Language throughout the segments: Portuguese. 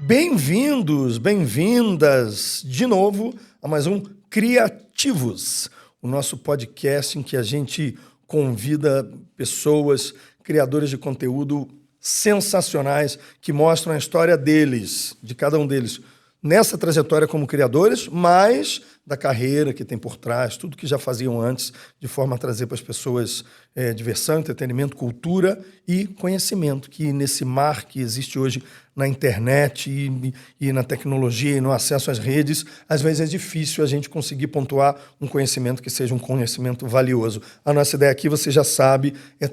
Bem-vindos, bem-vindas de novo a mais um Criativos, o nosso podcast em que a gente convida pessoas, criadores de conteúdo sensacionais que mostram a história deles, de cada um deles, nessa trajetória como criadores, mas da carreira que tem por trás, tudo que já faziam antes, de forma a trazer para as pessoas diversão, entretenimento, cultura e conhecimento, que nesse mar que existe hoje na internet e na tecnologia e no acesso às redes, às vezes é difícil a gente conseguir pontuar um conhecimento que seja um conhecimento valioso. A nossa ideia aqui, você já sabe, é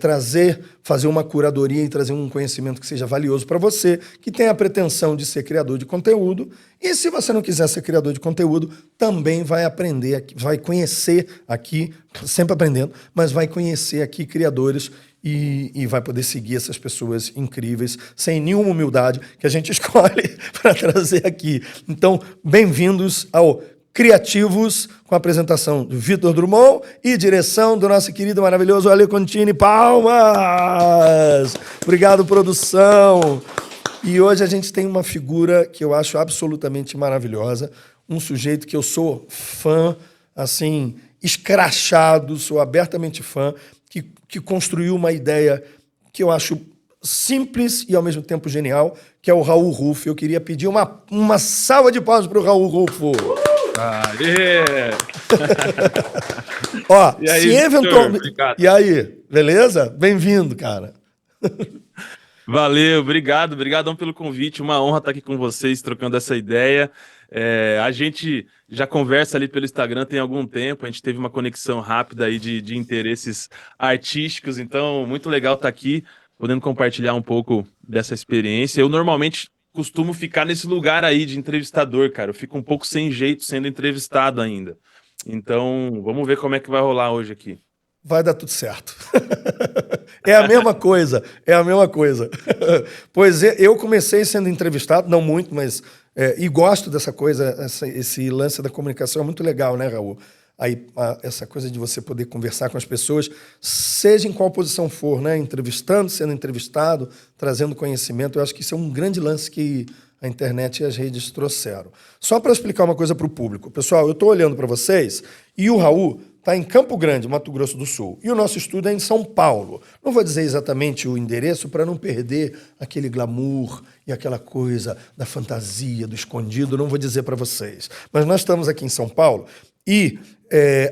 fazer uma curadoria e trazer um conhecimento que seja valioso para você, que tem a pretensão de ser criador de conteúdo. E se você não quiser ser criador de conteúdo, também vai aprender, vai conhecer aqui, sempre aprendendo, mas vai conhecer aqui criadores e vai poder seguir essas pessoas incríveis, sem nenhuma humildade, que a gente escolhe para trazer aqui. Então, bem-vindos ao Criativos, com a apresentação do Vitor Drummond e direção do nosso querido, maravilhoso Ale Contini. Palmas! Obrigado, produção! E hoje a gente tem uma figura que eu acho absolutamente maravilhosa, um sujeito que eu sou fã, assim, escrachado, sou abertamente fã, que construiu uma ideia que eu acho simples e ao mesmo tempo genial, que é o Raul Ruffo. Eu queria pedir uma salva de palmas para o Raul Ruffo. Aê! Ó, e aí, se eventualmente... obrigado. E aí, beleza? Bem-vindo, cara. Valeu, obrigadão pelo convite, uma honra estar aqui com vocês, trocando essa ideia. A gente já conversa ali pelo Instagram tem algum tempo, a gente teve uma conexão rápida aí de interesses artísticos, então muito legal estar aqui, podendo compartilhar um pouco dessa experiência. Eu normalmente costumo ficar nesse lugar aí de entrevistador, cara, eu fico um pouco sem jeito sendo entrevistado ainda. Então, vamos ver como é que vai rolar hoje aqui. Vai dar tudo certo. É a mesma coisa, é a mesma coisa. Pois é, eu comecei sendo entrevistado, não muito, mas... e gosto dessa coisa, esse lance da comunicação é muito legal, né, Raul? Aí, essa coisa de você poder conversar com as pessoas, seja em qual posição for, né? Entrevistando, sendo entrevistado, trazendo conhecimento. Eu acho que isso é um grande lance que a internet e as redes trouxeram. Só para explicar uma coisa para o público. Pessoal, eu estou olhando para vocês e o Raul está em Campo Grande, Mato Grosso do Sul. E o nosso estúdio é em São Paulo. Não vou dizer exatamente o endereço para não perder aquele glamour e aquela coisa da fantasia, do escondido. Não vou dizer para vocês. Mas nós estamos aqui em São Paulo e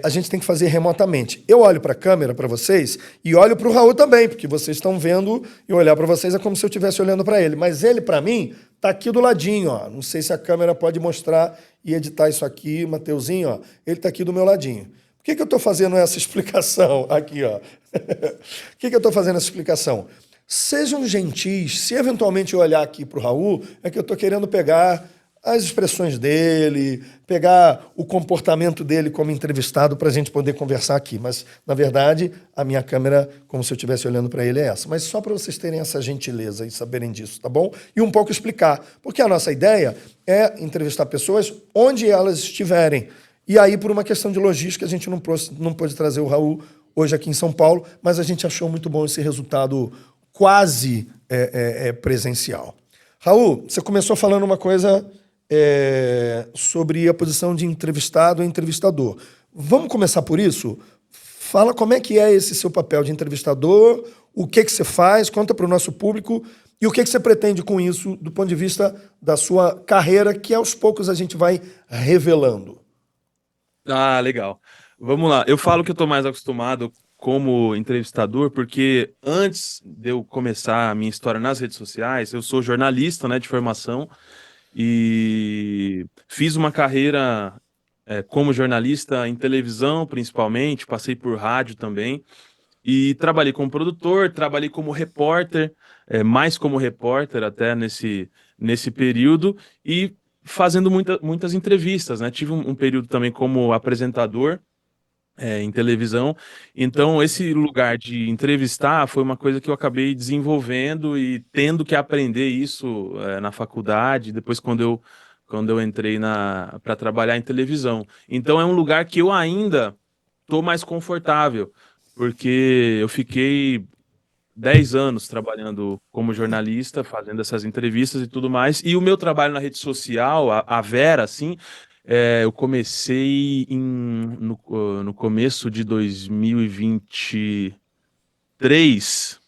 a gente tem que fazer remotamente. Eu olho para a câmera, para vocês, e olho para o Raul também, porque vocês estão vendo e olhar para vocês é como se eu estivesse olhando para ele. Mas ele, para mim, está aqui do ladinho. Ó. Não sei se a câmera pode mostrar e editar isso aqui, Mateuzinho. Ó. Ele está aqui do meu ladinho. Por que eu estou fazendo essa explicação aqui? Ó? Por que eu estou fazendo essa explicação? Sejam gentis. Se eventualmente eu olhar aqui para o Raul, é que eu estou querendo pegar as expressões dele, pegar o comportamento dele como entrevistado para a gente poder conversar aqui. Mas, na verdade, a minha câmera, como se eu estivesse olhando para ele, é essa. Mas só para vocês terem essa gentileza e saberem disso, tá bom? E um pouco explicar. Porque a nossa ideia é entrevistar pessoas onde elas estiverem. E aí, por uma questão de logística, a gente não pôde trazer o Raul hoje aqui em São Paulo, mas a gente achou muito bom esse resultado quase presencial. Raul, você começou falando uma coisa sobre a posição de entrevistado e entrevistador. Vamos começar por isso? Fala como é que é esse seu papel de entrevistador, o que você faz, conta para o nosso público e o que você pretende com isso do ponto de vista da sua carreira, que aos poucos a gente vai revelando. Ah, legal. Vamos lá. Eu falo que eu estou mais acostumado como entrevistador, porque antes de eu começar a minha história nas redes sociais, eu sou jornalista, né, de formação, e fiz uma carreira como jornalista em televisão, principalmente, passei por rádio também, e trabalhei como produtor, trabalhei como repórter, mais como repórter até nesse período, e fazendo muitas entrevistas, né? Tive um período também como apresentador em televisão, então esse lugar de entrevistar foi uma coisa que eu acabei desenvolvendo e tendo que aprender isso na faculdade, depois quando eu entrei para trabalhar em televisão. Então é um lugar que eu ainda estou mais confortável, porque eu fiquei 10 anos trabalhando como jornalista, fazendo essas entrevistas e tudo mais. E o meu trabalho na rede social, a Vera, assim, eu comecei no começo de 2023,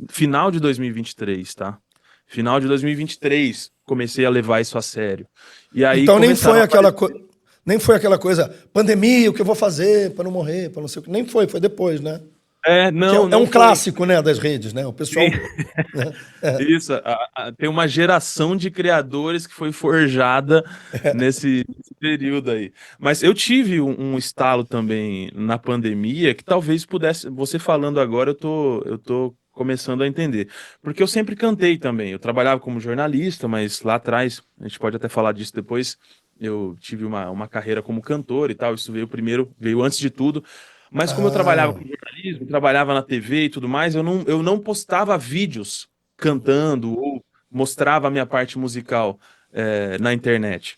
final de 2023, tá? Final de 2023, comecei a levar isso a sério. E aí Então começaram a aparecer. nem foi aquela coisa, pandemia, o que eu vou fazer para não morrer, para não sei o que. Nem foi, foi depois, né? Que Não, é não um foi. clássico, né, das redes, né? O pessoal, né? Isso, tem uma geração de criadores que foi forjada nesse período aí. Mas eu tive um estalo também na pandemia que talvez pudesse. Você falando agora, eu tô começando a entender. Porque eu sempre cantei também. Eu trabalhava como jornalista, mas lá atrás, a gente pode até falar disso depois. Eu tive uma carreira como cantor e tal. Isso veio primeiro, veio antes de tudo. Mas como eu trabalhava Ah, com jornalismo, trabalhava na TV e tudo mais, eu não postava vídeos cantando ou mostrava a minha parte musical na internet.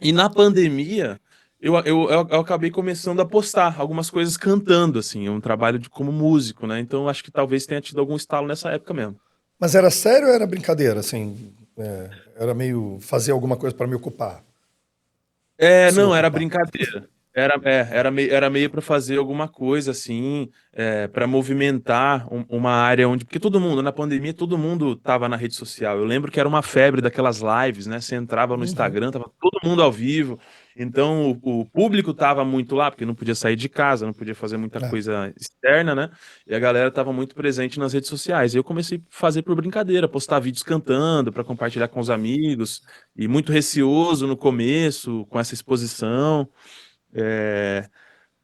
E na pandemia, eu acabei começando a postar algumas coisas cantando, assim, um trabalho como músico, né? Então acho que talvez tenha tido algum estalo nessa época mesmo. mas era sério ou era brincadeira, assim? Era meio fazer alguma coisa para me ocupar, se Não, era ocupar. brincadeira. Era meio para fazer alguma coisa assim, para movimentar uma área onde. Porque todo mundo, na pandemia, todo mundo tava na rede social. Eu lembro que era uma febre daquelas lives, né? Você entrava no Uhum. Instagram, tava todo mundo ao vivo. Então o público tava muito lá, porque não podia sair de casa, não podia fazer muita É. coisa externa, né? E a galera tava muito presente nas redes sociais. E eu comecei a fazer por brincadeira, postar vídeos cantando para compartilhar com os amigos e muito receoso no começo com essa exposição, é,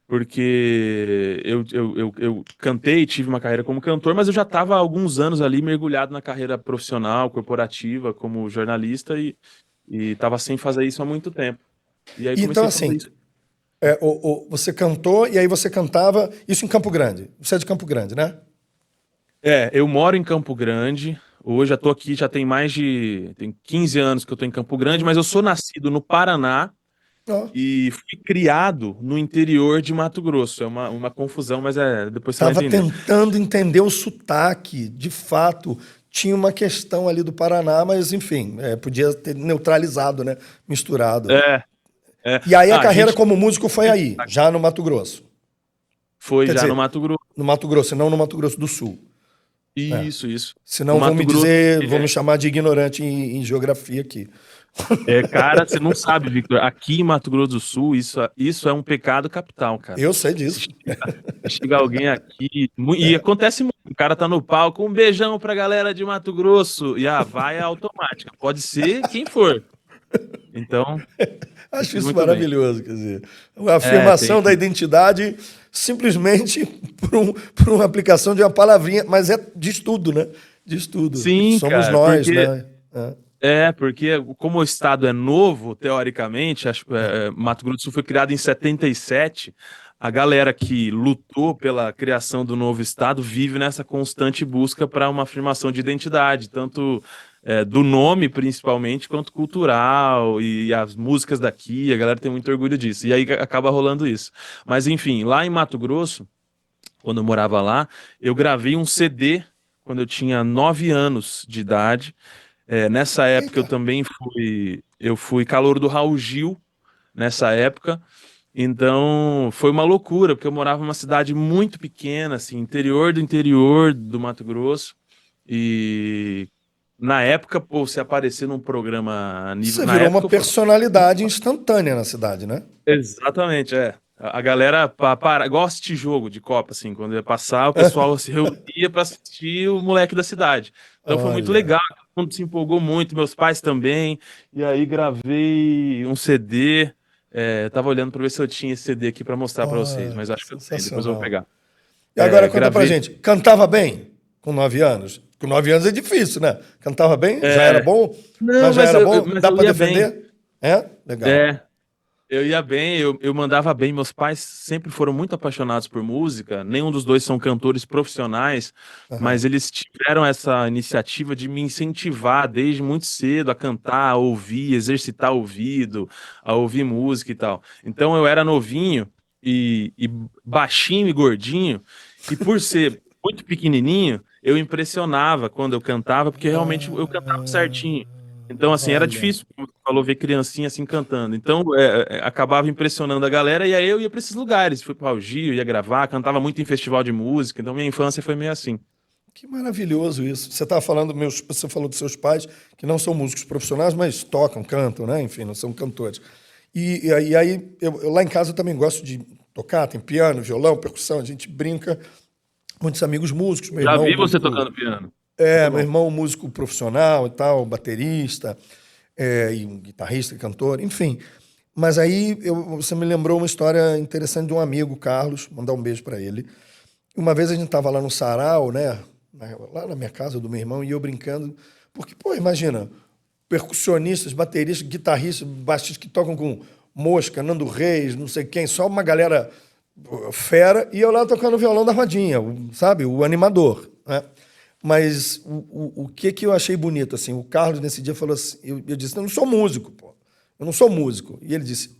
porque eu cantei, tive uma carreira como cantor, mas eu já estava há alguns anos ali mergulhado na carreira profissional, corporativa, como jornalista e estava sem fazer isso há muito tempo. E aí Então, comecei a fazer assim, isso. você cantou e aí você cantava isso em Campo Grande. Você é de Campo Grande, né? Eu moro em Campo Grande. Hoje já tô aqui, já tem 15 anos que eu tô em Campo Grande, mas eu sou nascido no Paraná. Ó, E fui criado no interior de Mato Grosso. É uma confusão, mas depois você vai tava entender. tentando entender o sotaque. De fato, tinha uma questão ali do Paraná, mas enfim, podia ter neutralizado, né? Misturado. É, é. E aí a A carreira gente como músico foi aí, já no Mato Grosso. foi Quer já no dizer, Mato Grosso. no Mato Grosso, não no Mato Grosso do Sul, né? Isso, isso. No Senão Mato Grosso. vão me chamar de ignorante em geografia aqui. Cara, você não sabe, Victor. Aqui em Mato Grosso do Sul, isso é um pecado capital, cara. Eu sei Se disso. chegar, se chegar alguém aqui. E acontece muito. O cara tá no palco, um beijão pra galera de Mato Grosso. E a vai é automática. Pode ser quem for. Então, Acho fique isso muito bem. maravilhoso, quer dizer, a Tem. afirmação da identidade simplesmente por uma aplicação de uma palavrinha, mas diz tudo, né? Diz tudo. Sim, Somos cara, nós, porque né? É. porque como o estado é novo, teoricamente, Mato Grosso do Sul foi criado em 77. A galera que lutou pela criação do novo estado vive nessa constante busca para uma afirmação de identidade, tanto do nome, principalmente, quanto cultural, e as músicas daqui, a galera tem muito orgulho disso. E aí acaba rolando isso. Mas, enfim, lá em Mato Grosso, quando eu morava lá, eu gravei um CD quando eu tinha 9 anos de idade. Nessa época Eita, eu fui calouro do Raul Gil nessa época. Então foi uma loucura, porque eu morava numa cidade muito pequena, assim, interior do Mato Grosso. E na época, pô, se aparecer num programa a nível. você Na virou uma época eu falei. personalidade instantânea na cidade, né? Exatamente, é. A galera gosta de jogo de Copa, assim, quando ia passar, o pessoal se reunia para assistir o moleque da cidade. Então foi muito Olha, legal, todo mundo se empolgou muito, meus pais também. E aí gravei um CD. Tava olhando para ver se eu tinha esse CD aqui para mostrar para vocês, mas acho que eu tenho, depois eu vou sensacional. pegar. E agora conta pra Gravei. gente, cantava bem com 9 anos? Com 9 anos é difícil, né? Cantava bem? Já era É, bom? não, Mas já mas era eu, eu- bom? mas Dá eu pra ia bem. defender? É? Legal. É, Eu ia bem, eu mandava bem. Meus pais sempre foram muito apaixonados por música. Nenhum dos dois são cantores profissionais, Aham. mas eles tiveram essa iniciativa de me incentivar desde muito cedo a cantar, a ouvir, exercitar o ouvido, a ouvir música e tal. Então eu era novinho e baixinho e gordinho, e por ser muito pequenininho, eu impressionava quando eu cantava, porque realmente eu cantava certinho. Então, assim, era Olha, difícil, como você falou, ver criancinha assim cantando. Então, acabava impressionando a galera, e aí eu ia para esses lugares. Fui para o Gil, ia gravar, cantava muito em festival de música. Então, minha infância foi meio assim. que maravilhoso isso. Você estava falando, você falou dos seus pais, que não são músicos profissionais, mas tocam, cantam, né? Enfim, não são cantores. E aí, lá em casa eu também gosto de tocar, tem piano, violão, percussão, a gente brinca. Muitos amigos músicos, meu Já irmão vi você músico, tocando piano. Muito meu bom. irmão músico profissional e tal, baterista, e um guitarrista, cantor, enfim. Mas aí você me lembrou uma história interessante de um amigo, Carlos, mandar um beijo para ele. Uma vez a gente estava lá no sarau, né? Lá na minha casa, do meu irmão, e eu brincando. Porque, pô, imagina, percussionistas, bateristas, guitarristas, baixistas que tocam com Mosca, Nando Reis, não sei quem, só uma galera fera, e eu lá tocando violão da rodinha, sabe? O animador, né? Mas o que que eu achei bonito, assim, o Carlos nesse dia falou assim, eu disse, eu não sou músico, pô, eu não sou músico. E ele disse,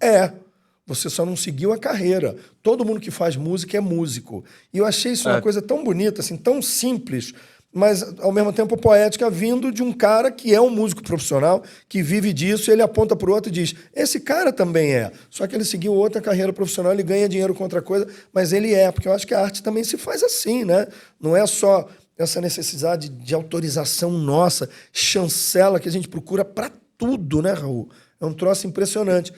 você só não seguiu a carreira. Todo mundo que faz música é músico. E eu achei isso uma É, coisa tão bonita, assim, tão simples, mas ao mesmo tempo poética, vindo de um cara que é um músico profissional, que vive disso, e ele aponta para o outro e diz: esse cara também é. Só que ele seguiu outra carreira profissional, ele ganha dinheiro com outra coisa, mas ele é, porque eu acho que a arte também se faz assim, né? Não é só essa necessidade de autorização nossa, chancela que a gente procura para tudo, né, Raul? É um troço impressionante.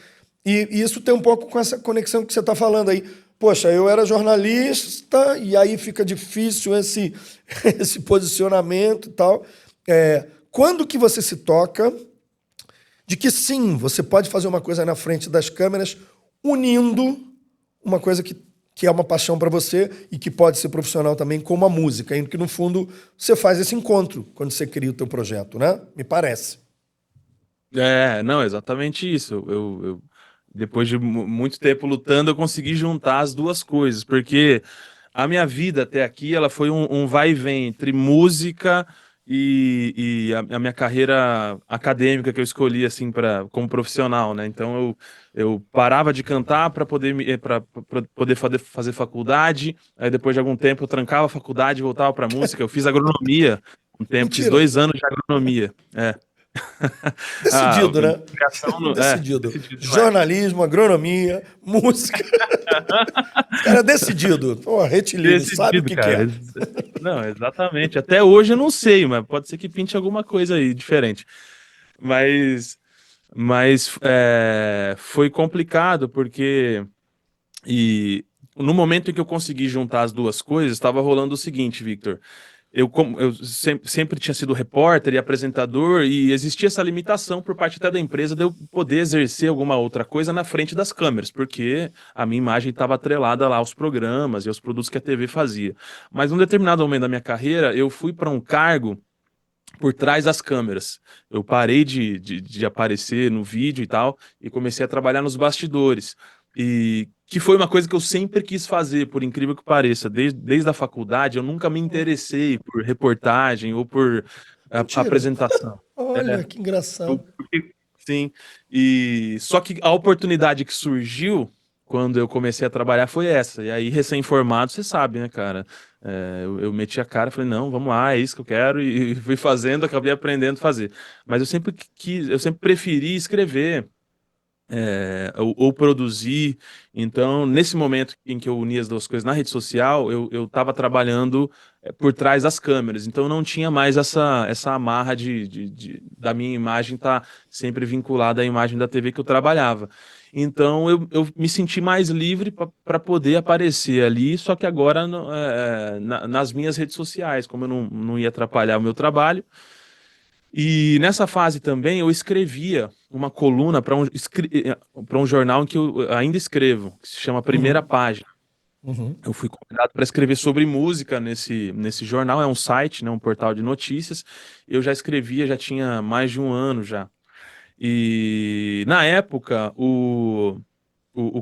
E isso tem um pouco com essa conexão que você está falando aí. Poxa, eu era jornalista e aí fica difícil esse posicionamento e tal. Quando que você se toca de que sim, você pode fazer uma coisa na frente das câmeras unindo uma coisa que é uma paixão para você e que pode ser profissional também, como a música, em que no fundo você faz esse encontro quando você cria o teu projeto, né? Me parece. não, exatamente isso. Depois de muito tempo lutando, eu consegui juntar as duas coisas, porque a minha vida até aqui, ela foi um vai e vem entre música e a minha carreira acadêmica que eu escolhi assim para como profissional, né? Então eu parava de cantar para poder para poder fazer faculdade. Aí depois de algum tempo eu trancava a faculdade e voltava para música. Eu fiz agronomia um tempo, fiz Mentira. 2 anos de agronomia. Ah, Decidido, né? criação Decidido. decidido demais. Jornalismo, agronomia, música. Os caras é decidido. Pô, retilíneo, sabe o Decidido, que que cara. é. Não, exatamente. Até hoje eu não sei, mas pode ser que pinte alguma coisa aí diferente. Mas, mas foi complicado porque e no momento em que eu consegui juntar as duas coisas, estava rolando o seguinte, Victor. Eu sempre tinha sido repórter e apresentador, e existia essa limitação por parte até da empresa de eu poder exercer alguma outra coisa na frente das câmeras, porque a minha imagem estava atrelada lá aos programas e aos produtos que a TV fazia. Mas num determinado momento da minha carreira, eu fui para um cargo por trás das câmeras. Eu parei de aparecer no vídeo e tal, e comecei a trabalhar nos bastidores. E que foi uma coisa que eu sempre quis fazer, por incrível que pareça. Desde a faculdade, eu nunca me interessei por reportagem ou por Mentira. apresentação. Olha, É, que engraçado. sim. E só que a oportunidade que surgiu quando eu comecei a trabalhar foi essa. E aí, recém-formado, você sabe, né, cara? Eu meti a cara, falei, não, vamos lá, é isso que eu quero, e fui fazendo, acabei aprendendo a fazer. Mas eu sempre preferi escrever, ou produzir. Então, nesse momento em que eu uni as duas coisas na rede social, eu estava trabalhando por trás das câmeras. Então, eu não tinha mais essa amarra da minha imagem estar sempre vinculada à imagem da TV que eu trabalhava. Então, eu me senti mais livre para poder aparecer ali, só que agora nas minhas redes sociais, como eu não ia atrapalhar o meu trabalho. E nessa fase também eu escrevia uma coluna para um jornal em que eu ainda escrevo, que se chama Primeira Uhum, Página. uhum. Eu fui convidado para escrever sobre música nesse jornal, é um site, né, um portal de notícias. Eu já escrevia, já tinha mais de um ano já. E na época, o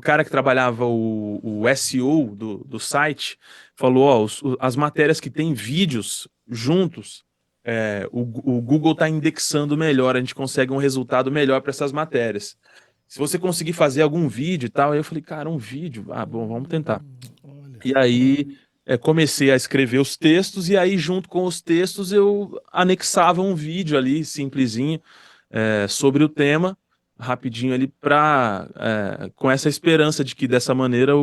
cara que trabalhava o SEO do site falou: ó, as matérias que têm vídeos juntos, o Google está indexando melhor, a gente consegue um resultado melhor para essas matérias. Se você conseguir fazer algum vídeo e tal, aí eu falei, cara, um vídeo? Ah, bom, vamos tentar. Olha. E aí Uhum. comecei a escrever os textos e aí junto com os textos eu anexava um vídeo ali, simplesinho, sobre o tema, rapidinho ali, com essa esperança de que dessa maneira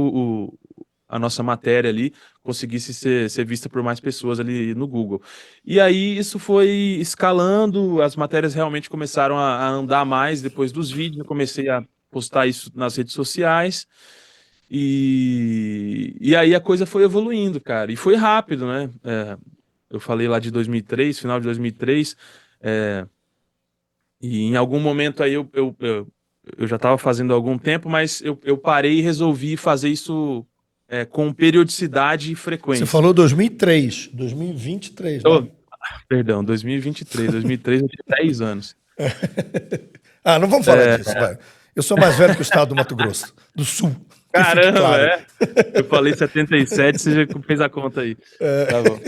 a nossa matéria ali conseguisse ser vista por mais pessoas ali no Google. E aí isso foi escalando, as matérias realmente começaram a andar mais depois dos vídeos, eu comecei a postar isso nas redes sociais, e aí a coisa foi evoluindo, cara, e foi rápido, né? Eu falei lá de 2003, final de 2003, e em algum momento aí eu já estava fazendo há algum tempo, mas eu parei e resolvi fazer isso com periodicidade e Você frequência. falou 2003, 2023, Oh, né? perdão, 2023. 2003 eu tinha 10 anos. Ah, não vamos falar disso, vai. Eu sou mais velho que o estado do Mato Grosso, do Sul. Que fique Caramba, claro. Eu falei 77, você já fez a conta aí. Tá bom.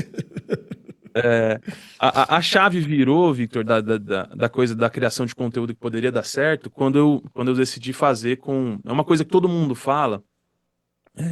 A chave virou, Victor, da coisa da criação de conteúdo que poderia dar certo, quando eu decidi fazer com. É uma coisa que todo mundo fala,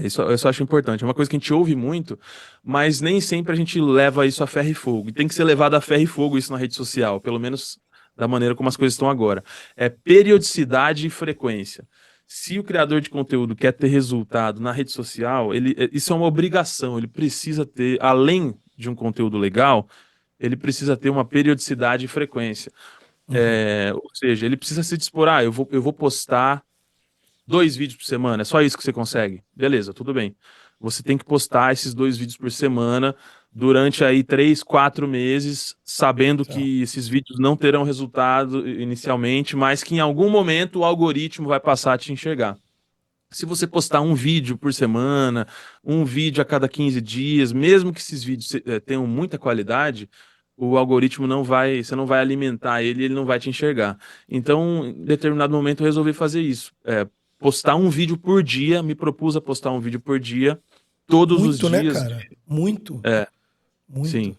isso eu só acho importante, é uma coisa que a gente ouve muito, mas nem sempre a gente leva isso a ferro e fogo. E tem que ser levado a ferro e fogo isso na rede social, pelo menos da maneira como as coisas estão agora. É periodicidade e frequência. Se o criador de conteúdo quer ter resultado na rede social, isso é uma obrigação, ele precisa ter, além de um conteúdo legal, ele precisa ter uma periodicidade e frequência. Ou seja, ele precisa se dispor, eu vou postar 2 vídeos por semana, é só isso que você consegue? Beleza, tudo bem. Você tem que postar esses 2 vídeos por semana durante aí 3, 4 meses, sabendo que esses vídeos não terão resultado inicialmente, mas que em algum momento o algoritmo vai passar a te enxergar. Se você postar um vídeo por semana, um vídeo a cada 15 dias, mesmo que esses vídeos tenham muita qualidade, o algoritmo você não vai alimentar ele não vai te enxergar. Então, em determinado momento, eu resolvi fazer isso. Postar um vídeo por dia, me propus a postar um vídeo por dia, todos os Muito, né, dias. cara? Muito. Muito. Sim.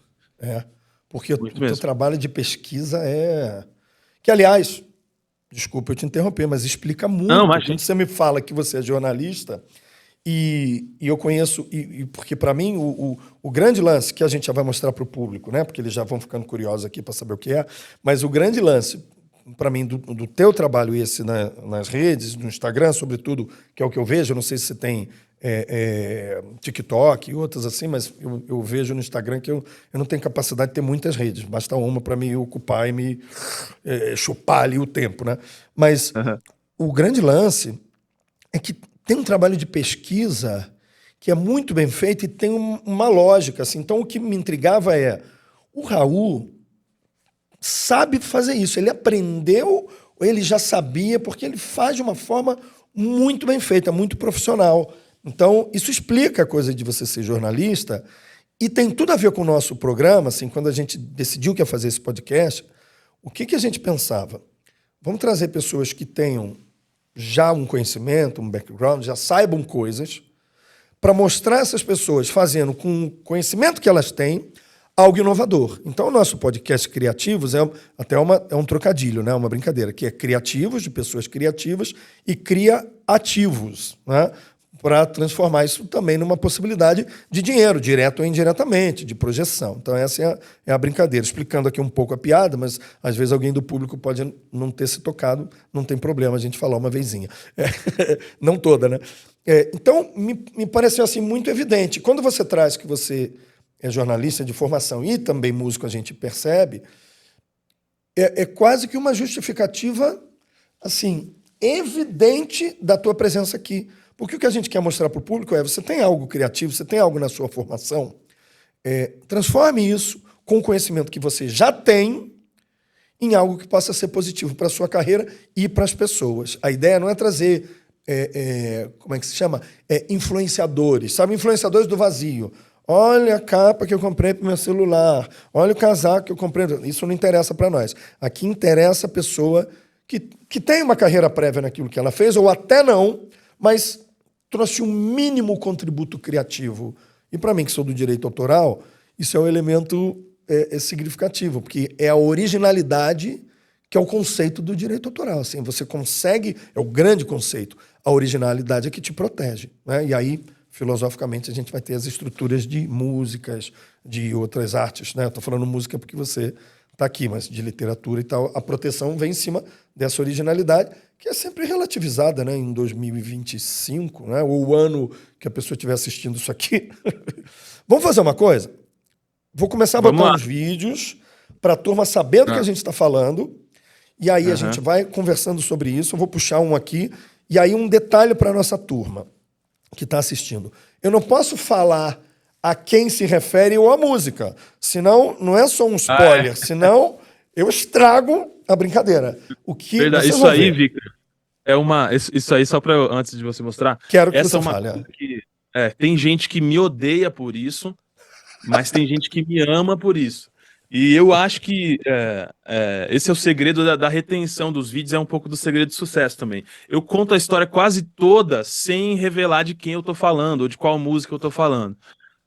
Porque o Muito teu mesmo. trabalho de pesquisa é... Que, aliás, desculpa eu te interromper, mas explica muito. Não, imagina. Quando você me fala que você é jornalista, e eu conheço... porque, para mim, o grande lance, que a gente já vai mostrar para o público, né? Porque eles já vão ficando curiosos aqui para saber o que é, mas o grande lance, para mim, do teu trabalho esse nas redes, no Instagram, sobretudo, que é o que eu vejo, eu não sei se você tem TikTok e outras assim, mas eu vejo no Instagram que eu não tenho capacidade de ter muitas redes, basta uma para me ocupar e me chupar ali o tempo, né? Mas o grande lance é que tem um trabalho de pesquisa que é muito bem feito e tem uma lógica, assim. Então, o que me intrigava o Raul sabe fazer isso. Ele aprendeu, ou ele já sabia, porque ele faz de uma forma muito bem feita, muito profissional. Então, isso explica a coisa de você ser jornalista e tem tudo a ver com o nosso programa. Assim, quando a gente decidiu que ia fazer esse podcast, o que a gente pensava? Vamos trazer pessoas que tenham já um conhecimento, um background, já saibam coisas, para mostrar essas pessoas fazendo com o conhecimento que elas têm algo inovador. Então, o nosso podcast Criativos é um trocadilho, né? Uma brincadeira, que é criativos, de pessoas criativas, e criativos, né? Para transformar isso também numa possibilidade de dinheiro, direto ou indiretamente, de projeção. Então, essa é a brincadeira. Explicando aqui um pouco a piada, mas às vezes alguém do público pode não ter se tocado, não tem problema a gente falar uma vezinha. Não toda, né? Então, me pareceu assim muito evidente. Quando você traz que você é jornalista de formação e também músico, a gente percebe, é quase que uma justificativa assim, evidente da tua presença aqui. Porque o que a gente quer mostrar para o público você tem algo criativo, você tem algo na sua formação, transforme isso com o conhecimento que você já tem em algo que possa ser positivo para a sua carreira e para as pessoas. A ideia não é trazer, como é que se chama? Influenciadores, sabe? Influenciadores do vazio. Olha a capa que eu comprei para o meu celular, olha o casaco que eu comprei. Isso não interessa para nós. Aqui interessa a pessoa que tem uma carreira prévia naquilo que ela fez, ou até não, mas trouxe um mínimo contributo criativo. E para mim, que sou do direito autoral, isso é um elemento significativo, porque é a originalidade que é o conceito do direito autoral. Assim, você consegue, é o grande conceito, a originalidade é que te protege, né? E aí filosoficamente, a gente vai ter as estruturas de músicas, de outras artes, né? Eu tô falando música porque você está aqui, mas de literatura e tal, a proteção vem em cima dessa originalidade, que é sempre relativizada, né? Em 2025, né? Ou o ano que a pessoa estiver assistindo isso aqui. Vamos fazer uma coisa? Vou começar a botar uns vídeos para a turma saber do que a gente está falando, e aí a gente vai conversando sobre isso. Eu vou puxar um aqui, e aí um detalhe para a nossa turma que está assistindo. Eu não posso falar a quem se refere ou a música, senão não é só um spoiler, senão eu estrago a brincadeira. O que Verdade, isso aí, Victor, isso aí, só para antes de você mostrar, quero que essa você é uma fale. coisa que tem gente que me odeia por isso, mas tem gente que me ama por isso. E eu acho que esse é o segredo da retenção dos vídeos, é um pouco do segredo de sucesso também. Eu conto a história quase toda sem revelar de quem eu tô falando, ou de qual música eu tô falando.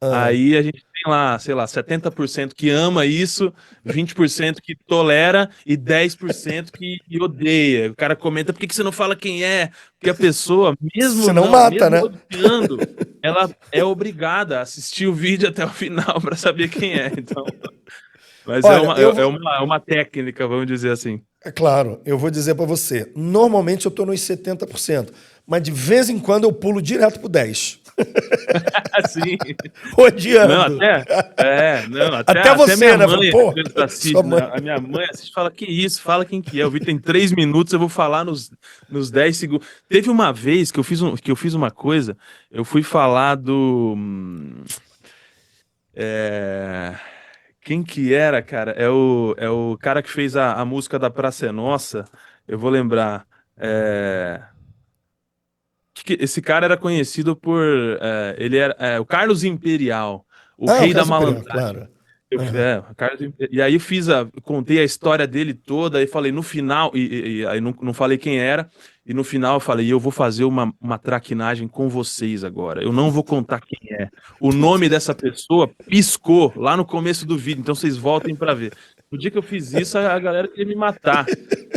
Aí a gente tem lá, sei lá, 70% que ama isso, 20% que tolera e 10% que odeia. O cara comenta, por que você não fala quem é? Porque a pessoa, mesmo Você não mata, né? odiando, ela é obrigada a assistir o vídeo até o final para saber quem é. Então, mas olha, é uma técnica, vamos dizer assim. É claro, eu vou dizer para você, normalmente eu estou nos 70%, mas de vez em quando eu pulo direto pro 10%. Sim. Odiando. Até você, minha né? mãe assiste, Sua mãe. A minha mãe assiste e fala, que isso, fala quem que é. O vídeo tem 3 minutos, eu vou falar nos 10 segundos. Teve uma vez que eu fiz uma coisa, eu fui falar do... Quem que era, cara? É o cara que fez a música da Praça é Nossa, eu vou lembrar. Esse cara era conhecido por... ele era o Carlos Imperial, o rei da malandragem. Claro. E aí contei a história dele toda e falei no final, e aí não falei quem era, e no final eu falei, eu vou fazer uma traquinagem com vocês agora, eu não vou contar quem é. O nome dessa pessoa piscou lá no começo do vídeo, então vocês voltem pra ver. No dia que eu fiz isso, a galera queria me matar.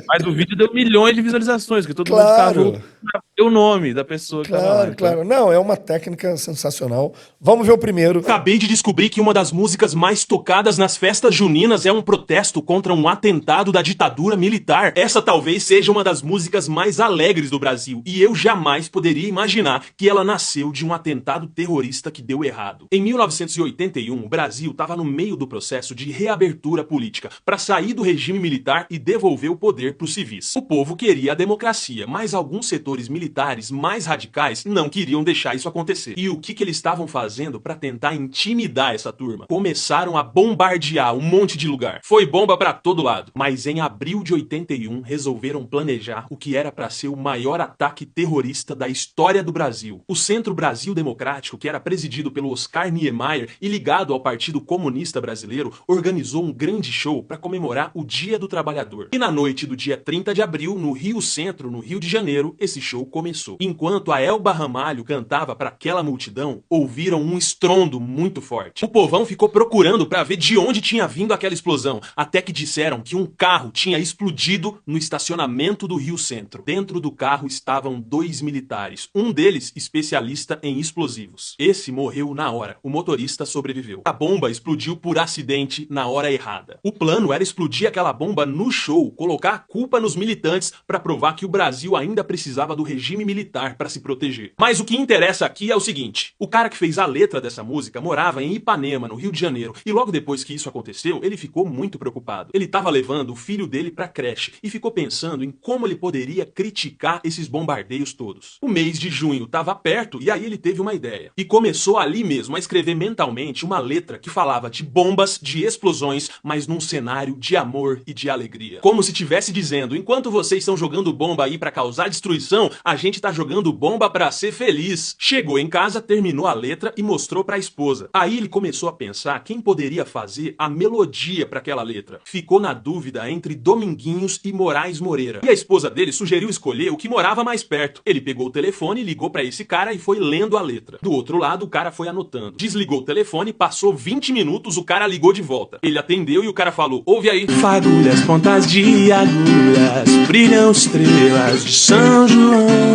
Mas o vídeo deu milhões de visualizações, que todo mundo ficava louco pra ver o nome da pessoa que tava lá. Então... Claro. Não, é uma técnica sensacional. Vamos ver o primeiro. Acabei de descobrir que uma das músicas mais tocadas nas festas juninas é um protesto contra um atentado da ditadura militar. Essa talvez seja uma das músicas mais alegres do Brasil, e eu jamais poderia imaginar que ela nasceu de um atentado terrorista que deu errado. Em 1981, o Brasil estava no meio do processo de reabertura política, para sair do regime militar e devolver o poder para os civis. O povo queria a democracia, mas alguns setores militares mais radicais não queriam deixar isso acontecer. E o que eles estavam fazendo para tentar intimidar essa turma? Começaram a bombardear um monte de lugar. Foi bomba para todo lado. Mas em abril de 81, resolveram planejar o que era para ser o maior ataque terrorista da história do Brasil. O Centro Brasil Democrático, que era presidido pelo Oscar Niemeyer e ligado ao Partido Comunista Brasileiro, organizou um grande show para comemorar o Dia do Trabalhador. E na noite do dia 30 de abril, no Rio Centro, no Rio de Janeiro, esse show começou. Enquanto a Elba Ramalho cantava para aquela multidão, ouviram um estrondo muito forte. O povão ficou procurando para ver de onde tinha vindo aquela explosão, até que disseram que um carro tinha explodido no estacionamento do Rio Centro. Dentro do carro estavam 2 militares, um deles especialista em explosivos. Esse morreu na hora, o motorista sobreviveu. A bomba explodiu por acidente na hora errada. O plano era explodir aquela bomba no show, colocar a culpa nos militantes para provar que o Brasil ainda precisava do regime militar para se proteger. Mas o que interessa aqui é o seguinte: o cara que fez a letra dessa música morava em Ipanema, no Rio de Janeiro, e logo depois que isso aconteceu, ele ficou muito preocupado. Ele estava levando o filho dele para creche e ficou pensando em como ele poderia criticar esses bombardeios todos. O mês de junho estava perto e aí ele teve uma ideia. E começou ali mesmo a escrever mentalmente uma letra que falava de bombas, de explosões, mas num cenário de amor e de alegria. Como se estivesse dizendo, enquanto vocês estão jogando bomba aí para causar destruição, a gente tá jogando bomba para ser feliz. Chegou em casa, terminou a letra e mostrou para a esposa. Aí ele começou a pensar quem poderia fazer a melodia para aquela letra. Ficou na dúvida entre Dominguinhos e Moraes Moreira. E a esposa dele sugeriu escolher o que morava mais perto. Ele pegou o telefone, ligou para esse cara e foi lendo a letra. Do outro lado, o cara foi anotando. Desligou o telefone, passou 20 minutos, o cara ligou de volta. Ele atendeu e o cara falou, ouve aí. Fagulhas, pontas de agulhas, brilham estrelas de São João.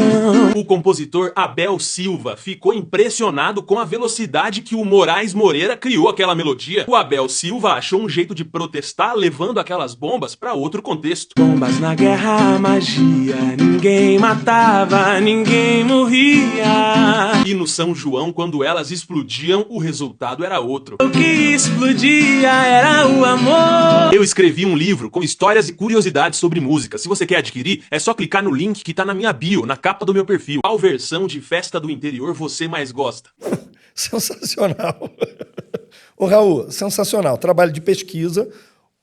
O compositor Abel Silva ficou impressionado com a velocidade que o Moraes Moreira criou aquela melodia. O Abel Silva achou um jeito de protestar levando aquelas bombas para outro contexto. Bombas na guerra, magia, ninguém matava, ninguém morria. E no São João, quando elas explodiam, o resultado era outro. O que explodia era o amor. Eu escrevi um livro com histórias e curiosidades sobre música. Se você quer adquirir, é só clicar no link que tá na minha bio, na capa do meu perfil. Qual versão de Festa do Interior você mais gosta? Sensacional. Ô, Raul, sensacional. Trabalho de pesquisa.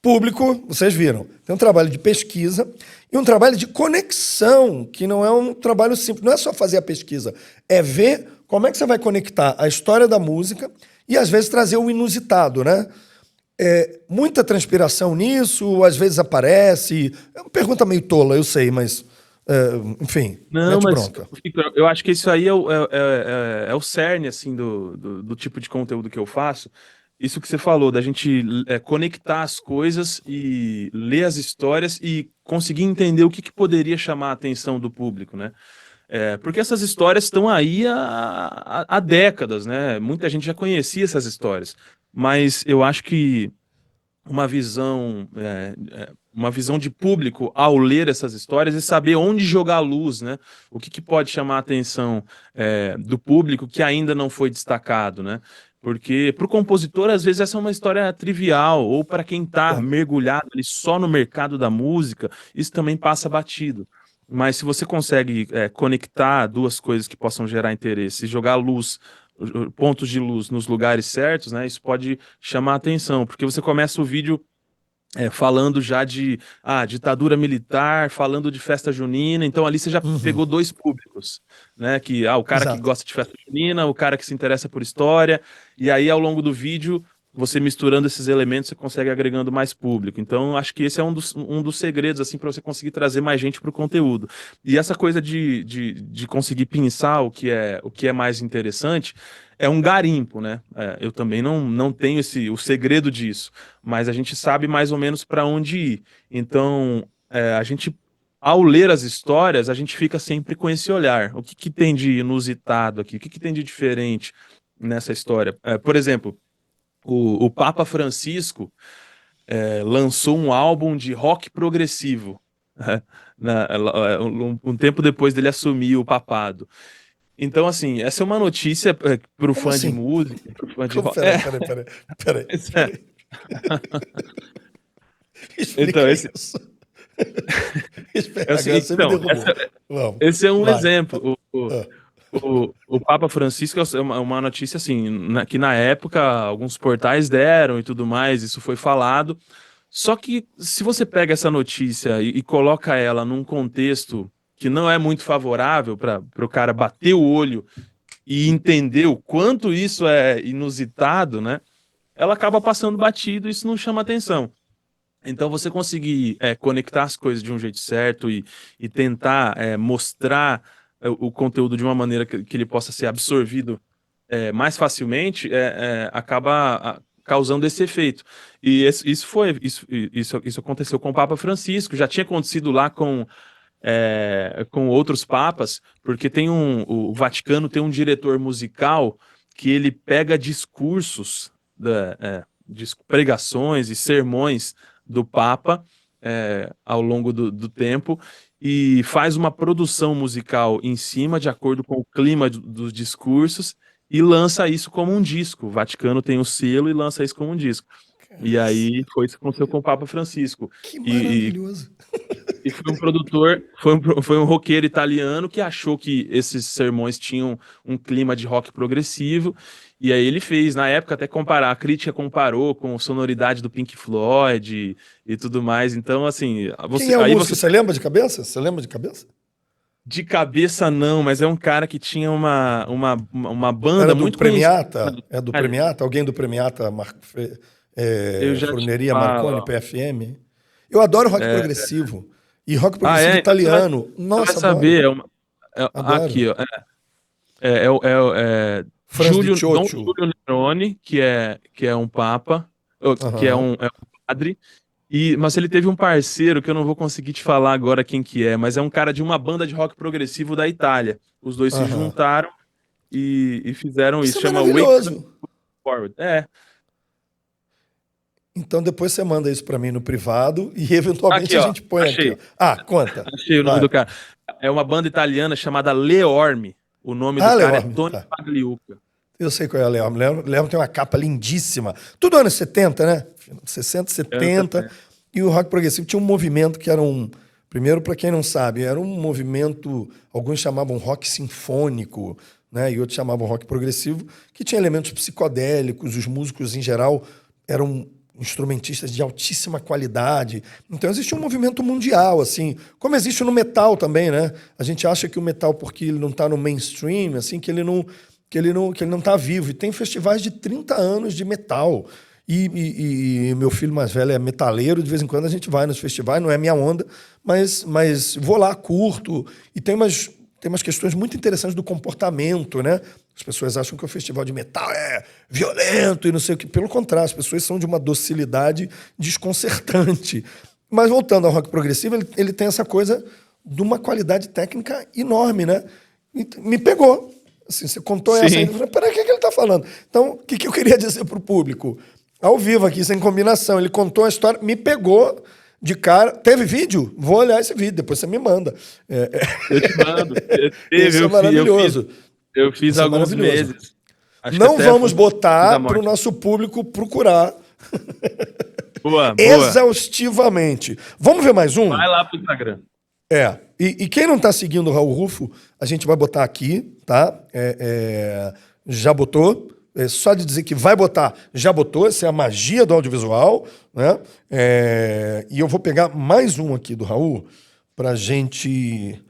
Público, vocês viram, tem um trabalho de pesquisa e um trabalho de conexão, que não é um trabalho simples. Não é só fazer a pesquisa, é ver como é que você vai conectar a história da música e, às vezes, trazer o inusitado, né? Muita transpiração nisso, às vezes aparece. É uma pergunta meio tola, eu sei, mas... enfim, Não, mas bronca. eu acho que isso aí é o cerne, assim, do tipo de conteúdo que eu faço. Isso que você falou, da gente conectar as coisas e ler as histórias e conseguir entender o que poderia chamar a atenção do público, né? Porque essas histórias estão aí há décadas, né? Muita gente já conhecia essas histórias, mas eu acho que uma visão de público ao ler essas histórias e saber onde jogar a luz, né? O que pode chamar a atenção do público que ainda não foi destacado, né? Porque para o compositor, às vezes, essa é uma história trivial, ou para quem está mergulhado ali só no mercado da música, isso também passa batido. Mas se você consegue conectar duas coisas que possam gerar interesse e jogar luz, pontos de luz nos lugares certos, né? Isso pode chamar a atenção, porque você começa o vídeo falando já de ditadura militar, falando de festa junina, então ali você já pegou dois públicos, né? Que o cara que gosta de festa junina, o cara que se interessa por história, e aí ao longo do vídeo, você misturando esses elementos, você consegue agregando mais público. Então, acho que esse é um dos segredos, assim, para você conseguir trazer mais gente para o conteúdo. E essa coisa de conseguir pensar o que é mais interessante é um garimpo, né? Eu também não tenho o segredo disso, mas a gente sabe mais ou menos para onde ir. Então, a gente, ao ler as histórias, a gente fica sempre com esse olhar. O que tem de inusitado aqui? O que tem de diferente nessa história? Por exemplo, o Papa Francisco lançou um álbum de rock progressivo, um tempo depois dele assumir o papado. Então, assim, essa é uma notícia para o fã assim? de música, pro fã de rock. Peraí. Explica Então, isso. Você me derrubou. Esse é um Vai. exemplo. O Papa Francisco é uma notícia assim, que na época alguns portais deram e tudo mais, isso foi falado. Só que se você pega essa notícia e coloca ela num contexto que não é muito favorável para o cara bater o olho e entender o quanto isso é inusitado, né? Ela acaba passando batido e isso não chama atenção. Então, você conseguir conectar as coisas de um jeito certo e tentar mostrar o conteúdo de uma maneira que ele possa ser absorvido mais facilmente, acaba causando esse efeito. E isso aconteceu com o Papa Francisco, já tinha acontecido lá com outros papas, porque o Vaticano tem um diretor musical que ele pega discursos de pregações e sermões do Papa ao longo do tempo e faz uma produção musical em cima, de acordo com o clima dos discursos, e lança isso como um disco. O Vaticano tem o selo e lança isso como um disco. E aí foi isso que aconteceu com o Papa Francisco. Que maravilhoso. E foi um produtor, foi um roqueiro italiano que achou que esses sermões tinham um clima de rock progressivo, e aí ele fez, na época, até comparar, a crítica comparou com a sonoridade do Pink Floyd e tudo mais, então, assim... Quem é o músico? Você lembra de cabeça? De cabeça não, mas é um cara que tinha uma banda Era do muito Premiata? conhecida. É do Premiata? Alguém do Premiata? Eu já Forneria te Marconi, falo. PFM? Eu adoro rock progressivo. E rock progressivo italiano. Nossa, você vai saber, adoro. aqui, ó. Franz Dom di Cioccio. Giulio Neroni, que é um papa, que é um padre, Mas ele teve um parceiro que eu não vou conseguir te falar agora quem que é, mas é um cara de uma banda de rock progressivo da Itália. Os dois se Aham. juntaram e fizeram Isso isso. é Chama Wake maravilhoso. Forward. É, Então depois você manda isso pra mim no privado e eventualmente aqui, a ó. gente põe aqui, ó. Achei. Ah, conta. Achei o nome do Vai. cara. É uma banda italiana chamada Leorme. O nome do Ah, cara é Leorme, Tony tá. Pagliuca. Eu sei qual é a Leorme. Leorme tem uma capa lindíssima. Tudo anos 70, né? 60, Anos 70. 70. E o rock progressivo tinha um movimento que era um. Primeiro, para quem não sabe, era um movimento. Alguns chamavam rock sinfônico, né? E outros chamavam rock progressivo, que tinha elementos psicodélicos. Os músicos, em geral, eram instrumentistas de altíssima qualidade. Então existe um movimento mundial, assim, como existe no metal também, né? A gente acha que o metal, porque ele não está no mainstream, assim, que ele não está vivo. E tem festivais de 30 anos de metal. E meu filho mais velho é metaleiro, de vez em quando a gente vai nos festivais, não é minha onda, mas vou lá, curto. E tem umas questões muito interessantes do comportamento, né? As pessoas acham que o festival de metal é violento e não sei o que. Pelo contrário, as pessoas são de uma docilidade desconcertante. Mas voltando ao rock progressivo, ele tem essa coisa de uma qualidade técnica enorme, né? E me pegou. Assim, você contou essa aí, eu Sim. falei, peraí, o que ele está falando? Então, o que eu queria dizer para o público? Ao vivo aqui, sem combinação. Ele contou a história, me pegou de cara. Teve vídeo? Vou olhar esse vídeo, depois você me manda. Eu te mando. Isso é maravilhoso. Eu fiz Isso é alguns maravilhoso. meses. Acho que Não até vamos foi da botar para o morte. nosso público procurar Boa, boa. exaustivamente. Vamos ver mais um? Vai lá pro Instagram. E quem não está seguindo o Raul Rufo, a gente vai botar aqui, tá? Já botou. Só de dizer que vai botar, já botou. Essa é a magia do audiovisual, né? E eu vou pegar mais um aqui do Raul para gente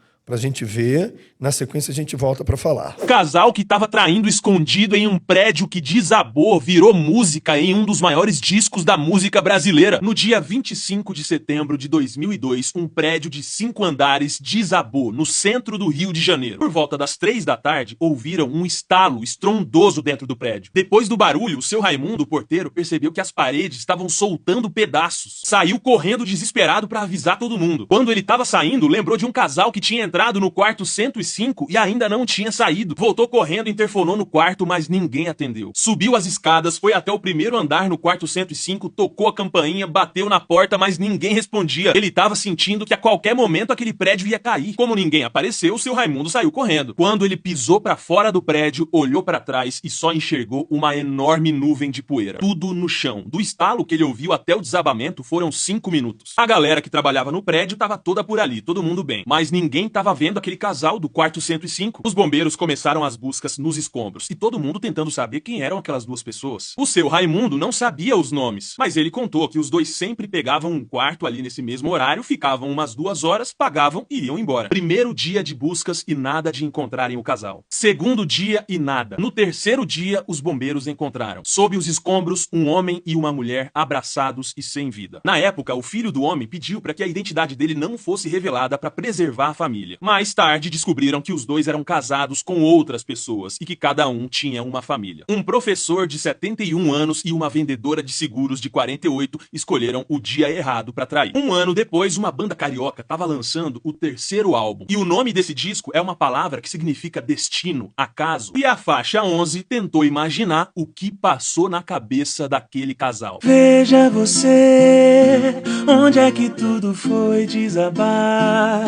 ver. Na sequência a gente volta para falar. Casal que tava traindo escondido em um prédio que desabou virou música em um dos maiores discos da música brasileira. No dia 25 de setembro de 2002, um prédio de 5 andares desabou no centro do Rio de Janeiro. Por volta das 3 da tarde, ouviram um estalo estrondoso dentro do prédio. Depois do barulho, o seu Raimundo, o porteiro, percebeu que as paredes estavam soltando pedaços. Saiu correndo desesperado para avisar todo mundo. Quando ele tava saindo, lembrou de um casal que tinha entrado no quarto 105 e ainda não tinha saído. Voltou correndo, interfonou no quarto, mas ninguém atendeu. Subiu as escadas, foi até o primeiro andar no quarto 105, tocou a campainha, bateu na porta, mas ninguém respondia. Ele estava sentindo que a qualquer momento aquele prédio ia cair. Como ninguém apareceu, o seu Raimundo saiu correndo. Quando ele pisou para fora do prédio, olhou para trás e só enxergou uma enorme nuvem de poeira. Tudo no chão. Do estalo que ele ouviu até o desabamento foram 5 minutos. A galera que trabalhava no prédio estava toda por ali, todo mundo bem. Mas ninguém estava vendo aquele casal do quarto 105. Os bombeiros começaram as buscas nos escombros e todo mundo tentando saber quem eram aquelas duas pessoas. O seu Raimundo não sabia os nomes, mas ele contou que os dois sempre pegavam um quarto ali nesse mesmo horário, ficavam umas 2 horas, pagavam e iam embora. Primeiro dia de buscas e nada de encontrarem o casal. Segundo dia e nada. No terceiro dia, os bombeiros encontraram, sob os escombros, um homem e uma mulher abraçados e sem vida. Na época, o filho do homem pediu para que a identidade dele não fosse revelada para preservar a família. Mais tarde, descobriram que os dois eram casados com outras pessoas e que cada um tinha uma família. Um professor de 71 anos e uma vendedora de seguros de 48 escolheram o dia errado para trair. Um ano depois, uma banda carioca estava lançando o terceiro álbum. E o nome desse disco é uma palavra que significa destino, acaso. E a faixa 11 tentou imaginar o que passou na cabeça daquele casal. Veja você, onde é que tudo foi desabar?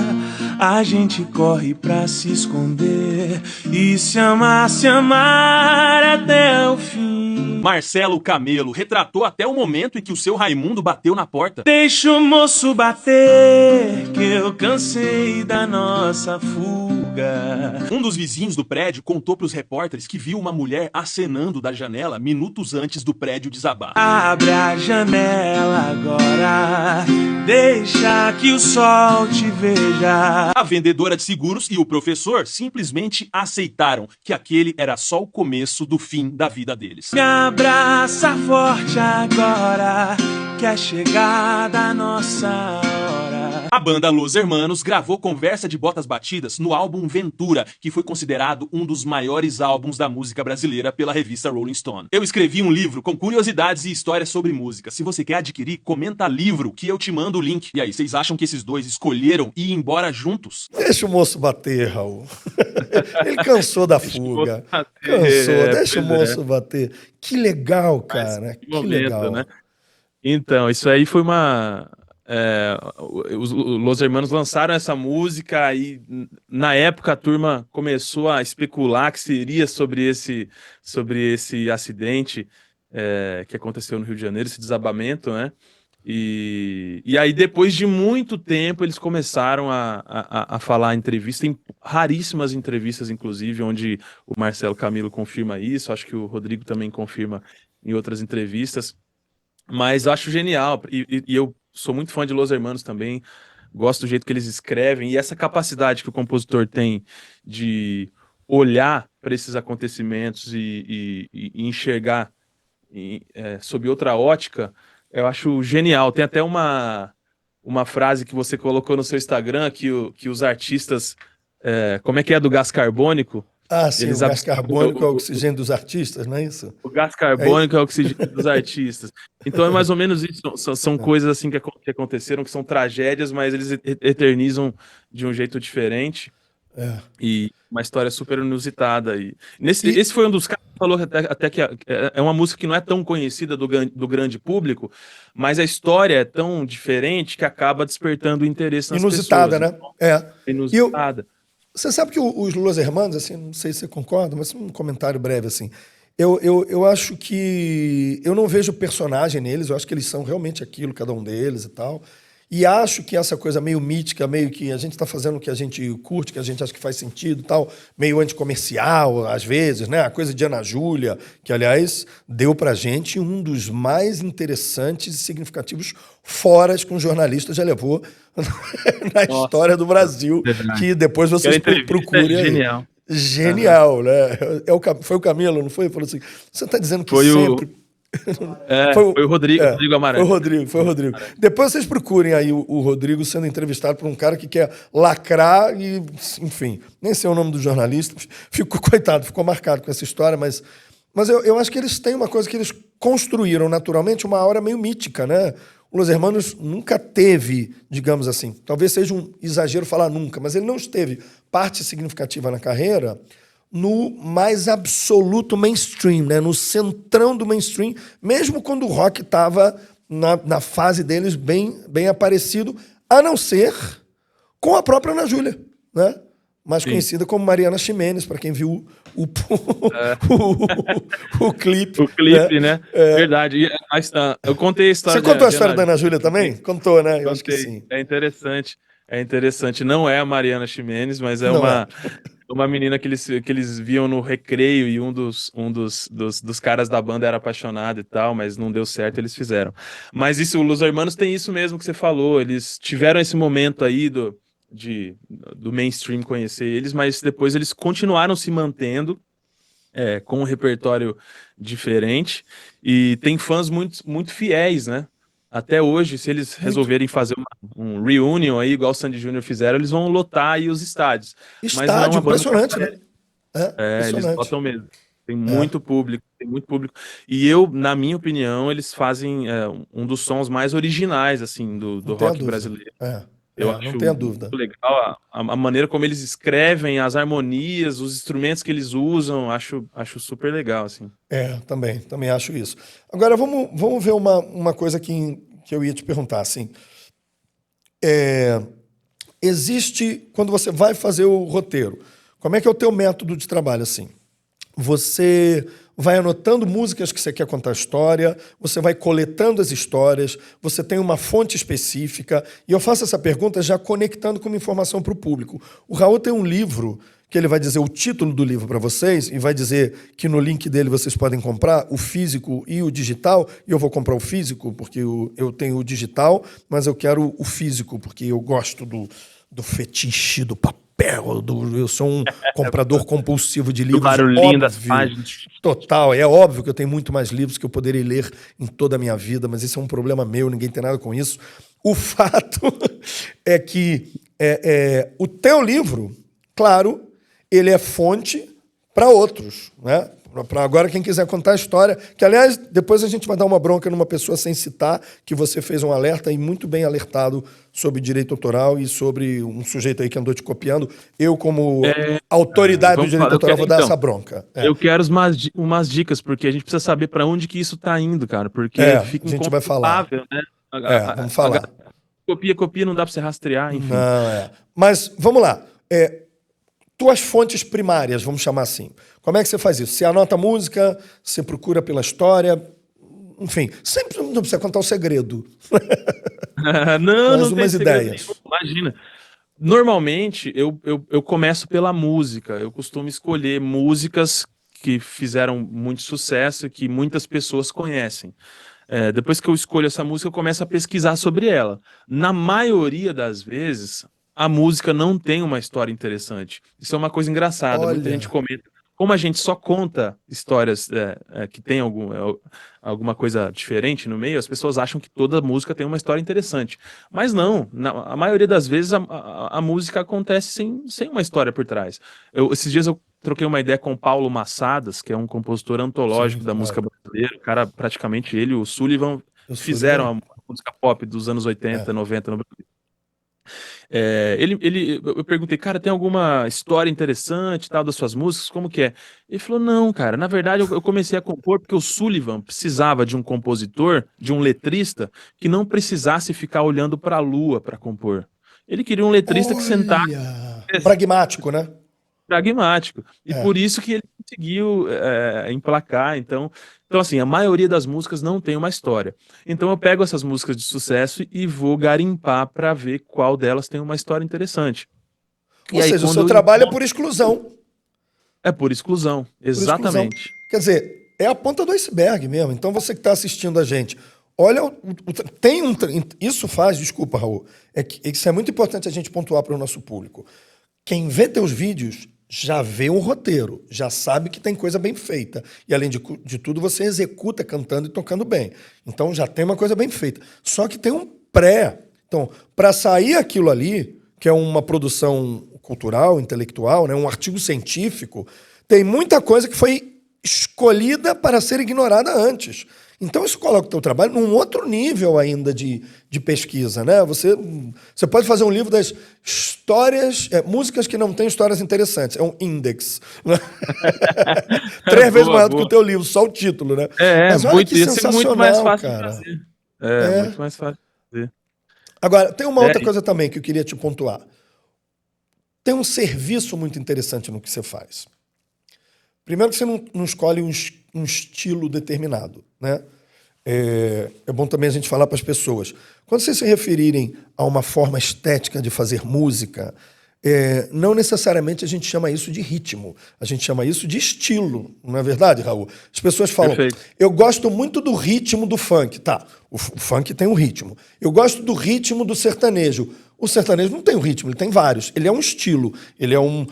A gente corre pra se esconder e se amar até o fim. Marcelo Camelo retratou até o momento em que o seu Raimundo bateu na porta. Deixa o moço bater, que eu cansei da nossa fuga. Um dos vizinhos do prédio contou pros repórteres que viu uma mulher acenando da janela minutos antes do prédio desabar. Abre a janela agora, deixa que o sol te veja. A vendedora de seguros e o professor simplesmente aceitaram que aquele era só o começo do fim da vida deles. Me abraça forte agora, que é chegada a nossa hora. A banda Los Hermanos gravou Conversa de Botas Batidas no álbum Ventura, que foi considerado um dos maiores álbuns da música brasileira pela revista Rolling Stone. Eu escrevi um livro com curiosidades e histórias sobre música. Se você quer adquirir, comenta livro que eu te mando o link. E aí, vocês acham que esses dois escolheram ir embora juntos? Deixa o moço bater, Raul. Ele cansou da fuga. Cansou, deixa o moço bater. Que legal, cara. Que momento, legal. né? Então, isso aí foi uma... os Los Hermanos lançaram essa música e na época a turma começou a especular que seria sobre esse acidente que aconteceu no Rio de Janeiro, esse desabamento, né? E aí depois de muito tempo eles começaram a falar em entrevista, em raríssimas entrevistas inclusive, onde o Marcelo Camilo confirma isso, acho que o Rodrigo também confirma em outras entrevistas, mas eu acho genial, e eu sou muito fã de Los Hermanos também, gosto do jeito que eles escrevem, e essa capacidade que o compositor tem de olhar para esses acontecimentos e enxergar sob outra ótica, eu acho genial. Tem até uma frase que você colocou no seu Instagram, que os artistas... como é que é do gás carbônico? Ah, sim, o gás carbônico é o oxigênio dos artistas, não é isso? O gás carbônico é o oxigênio dos artistas. Então é mais ou menos isso. São coisas assim que aconteceram, que são tragédias, mas eles eternizam de um jeito diferente. E uma história super inusitada. Esse foi um dos caras que falou até que é uma música que não é tão conhecida do grande público, mas a história é tão diferente que acaba despertando interesse nas inusitada, pessoas. Inusitada, né? Inusitada. Você sabe que os Los Hermanos, assim, não sei se você concorda, mas um comentário breve, assim. Eu acho que... Eu não vejo personagem neles, eu acho que eles são realmente aquilo, cada um deles e tal. E acho que essa coisa meio mítica, meio que a gente está fazendo o que a gente curte, que a gente acha que faz sentido e tal, meio anticomercial, às vezes, né? A coisa de Ana Júlia, que, aliás, deu pra gente um dos mais interessantes e significativos foras que um jornalista já levou na história do Brasil, que depois vocês procurem aí. Genial. Genial, né? Foi o Camilo, não foi? Falou assim, você está dizendo que sempre... Foi o Rodrigo, Rodrigo Amarante. Foi o Rodrigo. Depois vocês procurem aí o Rodrigo sendo entrevistado por um cara que quer lacrar e, enfim, nem sei o nome do jornalista, ficou marcado com essa história, mas eu acho que eles têm uma coisa que eles construíram naturalmente, uma aura meio mítica, né? O Los Hermanos nunca teve, digamos assim, talvez seja um exagero falar nunca, mas ele não esteve parte significativa na carreira no mais absoluto mainstream, né? No centrão do mainstream, mesmo quando o rock estava na fase deles bem aparecido, a não ser com a própria Ana Júlia, né? Mais conhecida como Mariana Ximenes, para quem viu o clipe. O clipe, né? Verdade. Eu contei a história. Você contou a história da Ana Júlia também? Contou, né? Eu acho que sim. É interessante. É interessante. Não é a Mariana Ximenes, mas uma menina que eles viam no recreio e um dos caras da banda era apaixonado e tal, mas não deu certo, eles fizeram. Mas isso, o Los Hermanos tem isso mesmo que você falou, eles tiveram esse momento aí do mainstream conhecer eles, mas depois eles continuaram se mantendo com um repertório diferente e tem fãs muito, muito fiéis, né? Até hoje, se eles resolverem fazer um reunion aí, igual o Sandy Júnior fizeram, eles vão lotar aí os estádios. Estádio, impressionante, né? Eles lotam mesmo. Tem muito público, E eu, na minha opinião, eles fazem um dos sons mais originais, assim, do rock brasileiro. Eu acho não tenha dúvida. Muito legal a maneira como eles escrevem, as harmonias, os instrumentos que eles usam, acho super legal, assim. Também acho isso. Agora, vamos ver uma coisa que eu ia te perguntar, assim. Existe, quando você vai fazer o roteiro, como é que é o teu método de trabalho, assim? Você vai anotando músicas que você quer contar história, você vai coletando as histórias, você tem uma fonte específica, e eu faço essa pergunta já conectando com uma informação para o público. O Raul tem um livro que ele vai dizer o título do livro para vocês e vai dizer que no link dele vocês podem comprar o físico e o digital, e eu vou comprar o físico porque eu tenho o digital, mas eu quero o físico porque eu gosto do fetiche, do papel. Eu sou um comprador compulsivo de livros. Do barulhinho das páginas. Total. É óbvio que eu tenho muito mais livros que eu poderia ler em toda a minha vida, mas esse é um problema meu, ninguém tem nada com isso. O fato é que o teu livro, claro, ele é fonte para outros, né? Para agora quem quiser contar a história, que aliás depois a gente vai dar uma bronca numa pessoa sem citar, que você fez um alerta e muito bem alertado sobre direito autoral e sobre um sujeito aí que andou te copiando. Eu como autoridade do direito autoral vou dar essa bronca. Eu quero umas dicas, porque a gente precisa saber para onde que isso tá indo, cara, porque fica a gente vai falar. né? Vamos falar. Copia, não dá para você rastrear, enfim. Não, Mas vamos lá. Tuas fontes primárias, vamos chamar assim. Como é que você faz isso? Você anota a música, você procura pela história, enfim, sempre não precisa contar o segredo. não tem umas ideias. Nenhum, imagina. Normalmente, eu começo pela música. Eu costumo escolher músicas que fizeram muito sucesso e que muitas pessoas conhecem. Depois que eu escolho essa música, eu começo a pesquisar sobre ela. Na maioria das vezes, a música não tem uma história interessante. Isso é uma coisa engraçada. Olha. Muita gente comenta. Como a gente só conta histórias que tem alguma coisa diferente no meio, as pessoas acham que toda música tem uma história interessante. Mas não, a maioria das vezes a música acontece sem uma história por trás. Esses dias eu troquei uma ideia com o Paulo Massadas, que é um compositor antológico da música brasileira. O cara, praticamente ele e o Sullivan fizeram a música pop dos anos 80, 90 no Brasil. Eu perguntei, cara, tem alguma história interessante tal das suas músicas? Como que é? Ele falou, não, cara, na verdade eu comecei a compor porque o Sullivan precisava de um compositor, de um letrista, que não precisasse ficar olhando para a lua para compor. Ele queria um letrista que sentasse... Pragmático, né? Pragmático. E por isso que ele conseguiu emplacar. Então, assim, a maioria das músicas não tem uma história. Então eu pego essas músicas de sucesso e vou garimpar para ver qual delas tem uma história interessante. Ou seja, o seu trabalho é por exclusão. É por exclusão, exatamente. Por exclusão. Quer dizer, é a ponta do iceberg mesmo. Então você que está assistindo a gente, olha, isso faz, desculpa, Raul, isso é muito importante a gente pontuar para o nosso público. Quem vê teus vídeos já vê um roteiro, já sabe que tem coisa bem feita. E, além de tudo, você executa cantando e tocando bem. Então, já tem uma coisa bem feita. Só que tem um pré. Então, para sair aquilo ali, que é uma produção cultural, intelectual, né, um artigo científico, tem muita coisa que foi escolhida para ser ignorada antes. Então, isso coloca o teu trabalho num outro nível ainda de pesquisa, né? Você pode fazer um livro das histórias, músicas que não têm histórias interessantes. É um index. Né? 3 vezes maior do que o teu livro, só o título, né? Mas olha muito, que sensacional, muito mais fácil cara. de fazer. Muito mais fácil de fazer. Agora, tem uma outra coisa também que eu queria te pontuar. Tem um serviço muito interessante no que você faz. Primeiro que você não escolhe um estilo determinado, né? É bom também a gente falar para as pessoas. Quando vocês se referirem a uma forma estética de fazer música, não necessariamente a gente chama isso de ritmo. A gente chama isso de estilo, não é verdade, Raul? As pessoas falam, eu gosto muito do ritmo do funk. Tá, o funk tem um ritmo. Eu gosto do ritmo do sertanejo. O sertanejo não tem um ritmo, ele tem vários. Ele é um estilo. Ele é um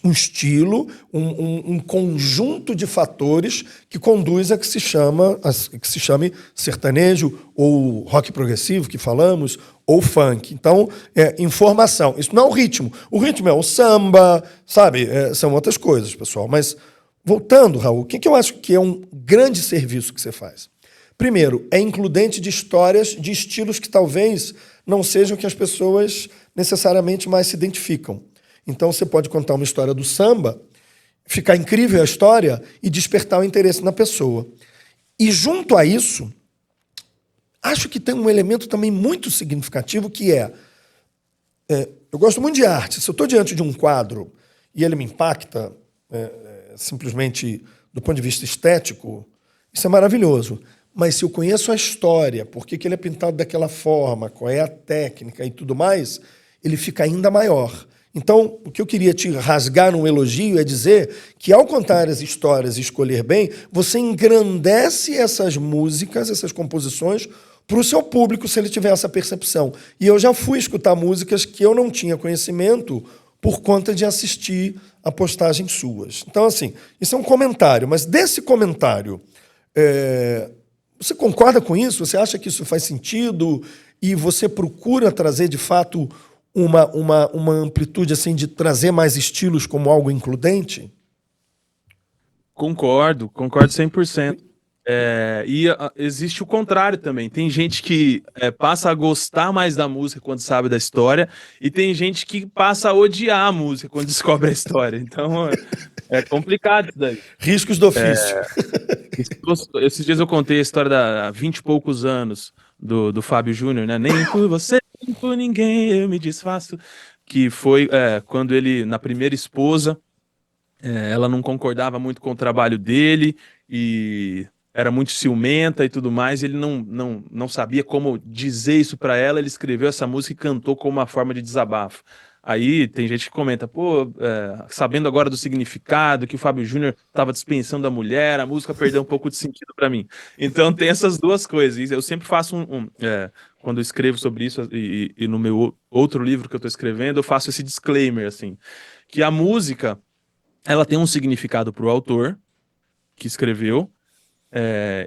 estilo, um conjunto de fatores que conduz a que se chame sertanejo, ou rock progressivo, que falamos, ou funk. Então, informação. Isso não é o ritmo. O ritmo é o samba, sabe? São outras coisas, pessoal. Mas, voltando, Raul, o que eu acho que é um grande serviço que você faz? Primeiro, é includente de histórias, de estilos que talvez não sejam que as pessoas necessariamente mais se identificam. Então você pode contar uma história do samba, ficar incrível a história e despertar o interesse na pessoa. E junto a isso, acho que tem um elemento também muito significativo que eu gosto muito de arte. Se eu estou diante de um quadro e ele me impacta, simplesmente do ponto de vista estético, isso é maravilhoso. Mas se eu conheço a história, por que ele é pintado daquela forma, qual é a técnica e tudo mais, ele fica ainda maior. Então, o que eu queria te rasgar num elogio é dizer que, ao contar as histórias e escolher bem, você engrandece essas músicas, essas composições, para o seu público, se ele tiver essa percepção. E eu já fui escutar músicas que eu não tinha conhecimento por conta de assistir a postagens suas. Então, assim, isso é um comentário, mas desse comentário... Você concorda com isso? Você acha que isso faz sentido? e você procura trazer, de fato, uma amplitude assim de trazer mais estilos como algo includente? Concordo 100%. Existe o contrário também. Tem gente que passa a gostar mais da música quando sabe da história, e tem gente que passa a odiar a música quando descobre a história. Então é complicado isso daí. Riscos do ofício. Esses dias eu contei a história da 20 e poucos anos do Fábio Júnior, né? Nem por você, nem por ninguém eu me desfaço. Que foi quando ele, na primeira esposa, ela não concordava muito com o trabalho dele e era muito ciumenta e tudo mais. Ele não sabia como dizer isso para ela. Ele escreveu essa música e cantou como uma forma de desabafo. Aí tem gente que comenta, pô, sabendo agora do significado, que o Fábio Júnior estava dispensando a mulher, a música perdeu um pouco de sentido para mim. Então tem essas duas coisas. Eu sempre faço quando eu escrevo sobre isso, e no meu outro livro que eu estou escrevendo, eu faço esse disclaimer, assim, que a música, ela tem um significado para o autor que escreveu,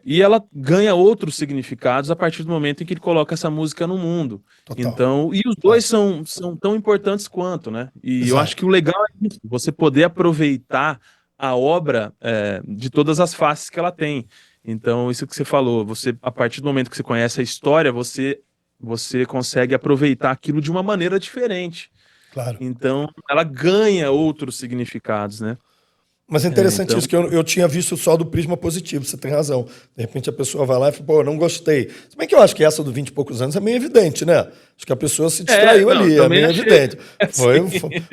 e ela ganha outros significados a partir do momento em que ele coloca essa música no mundo. Total. Então, e os dois são tão importantes quanto, né? E eu Exato. acho que o legal é isso, você poder aproveitar a obra de todas as faces que ela tem. Então, isso que você falou, a partir do momento que você conhece a história, você consegue aproveitar aquilo de uma maneira diferente. Claro. Então, ela ganha outros significados, né? Mas é interessante então- isso, que eu tinha visto só do prisma positivo, você tem razão. De repente a pessoa vai lá e fala, pô, não gostei. Se bem que eu acho que essa do 20 e poucos anos é meio evidente, né? Acho que a pessoa se distraiu não, ali, é também meio achei. evidente.